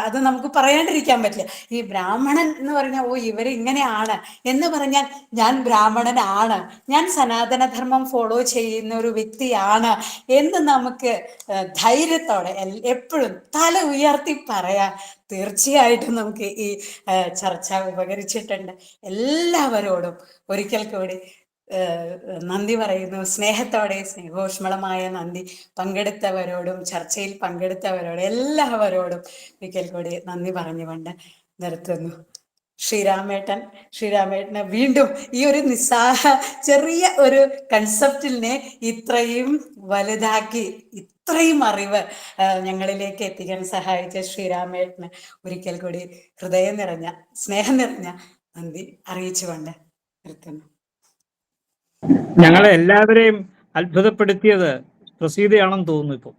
അത് നമുക്ക് പറയാണ്ടിരിക്കാൻ പറ്റില്ല. ഈ ബ്രാഹ്മണൻ എന്ന് പറഞ്ഞാൽ ഇവരിങ്ങനെയാണ് എന്ന് പറഞ്ഞാൽ ഞാൻ ബ്രാഹ്മണനാണ്, ഞാൻ സനാതനധർമ്മം ഫോളോ ചെയ്യുന്ന ഒരു വ്യക്തിയാണ് എന്ന് നമുക്ക് ധൈര്യത്തോടെ എപ്പോഴും തല ഉയർത്തി പറയാൻ തീർച്ചയായിട്ടും നമുക്ക് ഈ ചർച്ച ഉപകരിച്ചിട്ടുണ്ട്. എല്ലാവരോടും ഒരിക്കൽ കൂടി നന്ദി പറയുന്നു. സ്നേഹത്തോടെ സ്നേഹോഷ്മളമായ നന്ദി. പങ്കെടുത്തവരോടും ചർച്ചയിൽ പങ്കെടുത്തവരോടും എല്ലാവരോടും ഒരിക്കൽ കൂടി നന്ദി പറഞ്ഞുകൊണ്ട് നിർത്തുന്നു. ശ്രീരാമേട്ടന് വീണ്ടും ഈ ഒരു ചെറിയ ഒരു കൺസെപ്റ്റിനെ ഇത്രയും വലുതാക്കി ഇത്രയും അറിവ് ഞങ്ങളിലേക്ക് എത്തിക്കാൻ സഹായിച്ച ശ്രീരാമേട്ടന് ഒരിക്കൽ കൂടി ഹൃദയം നിറഞ്ഞ സ്നേഹം നിറഞ്ഞ നന്ദി അറിയിച്ചുകൊണ്ട് നിർത്തുന്നു. ഞങ്ങളെ എല്ലാവരെയും അത്ഭുതപ്പെടുത്തിയത് പ്രസീതയാണെന്ന് തോന്നുന്നു. ഇപ്പോൾ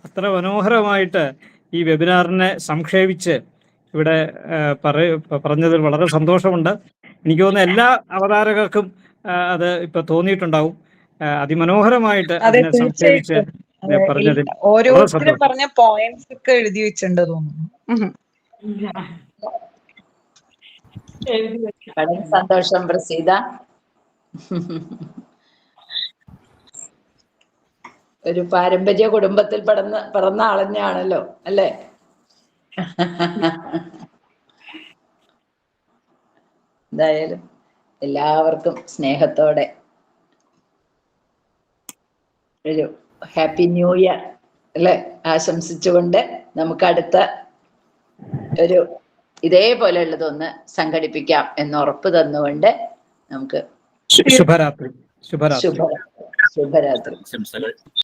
അത്ര മനോഹരമായിട്ട് ഈ വെബിനാറിനെ സംക്ഷേപിച്ച് ഇവിടെ പറഞ്ഞതിൽ വളരെ സന്തോഷമുണ്ട്. എനിക്ക് തോന്നുന്നു എല്ലാ അവതാരകർക്കും അത് ഇപ്പൊ തോന്നിയിട്ടുണ്ടാവും. അതിമനോഹരമായിട്ട് അതിനെ സംക്ഷേപിച്ച് പറഞ്ഞതിൽ ഓരോരുത്തരും പറഞ്ഞ പോയിന്റ്സ് ഒക്കെ എഴുതി വെച്ചിട്ടുണ്ട് തോന്നുന്നു. സന്തോഷം പ്രസീത. ഒരു പാരമ്പര്യ കുടുംബത്തിൽ പിറന്ന ആളന്നെയാണല്ലോ അല്ലേ? എന്തായാലും എല്ലാവർക്കും സ്നേഹത്തോടെ ഒരു ഹാപ്പി ന്യൂ ഇയർ അല്ലെ ആശംസിച്ചുകൊണ്ട് നമുക്ക് അടുത്ത ഒരു ഇതേപോലെയുള്ളതൊന്ന് സംഘടിപ്പിക്കാം എന്ന് ഉറപ്പ് തന്നുകൊണ്ട് നമുക്ക് ശുഭരാത്രി. ശുഭരാത്രി.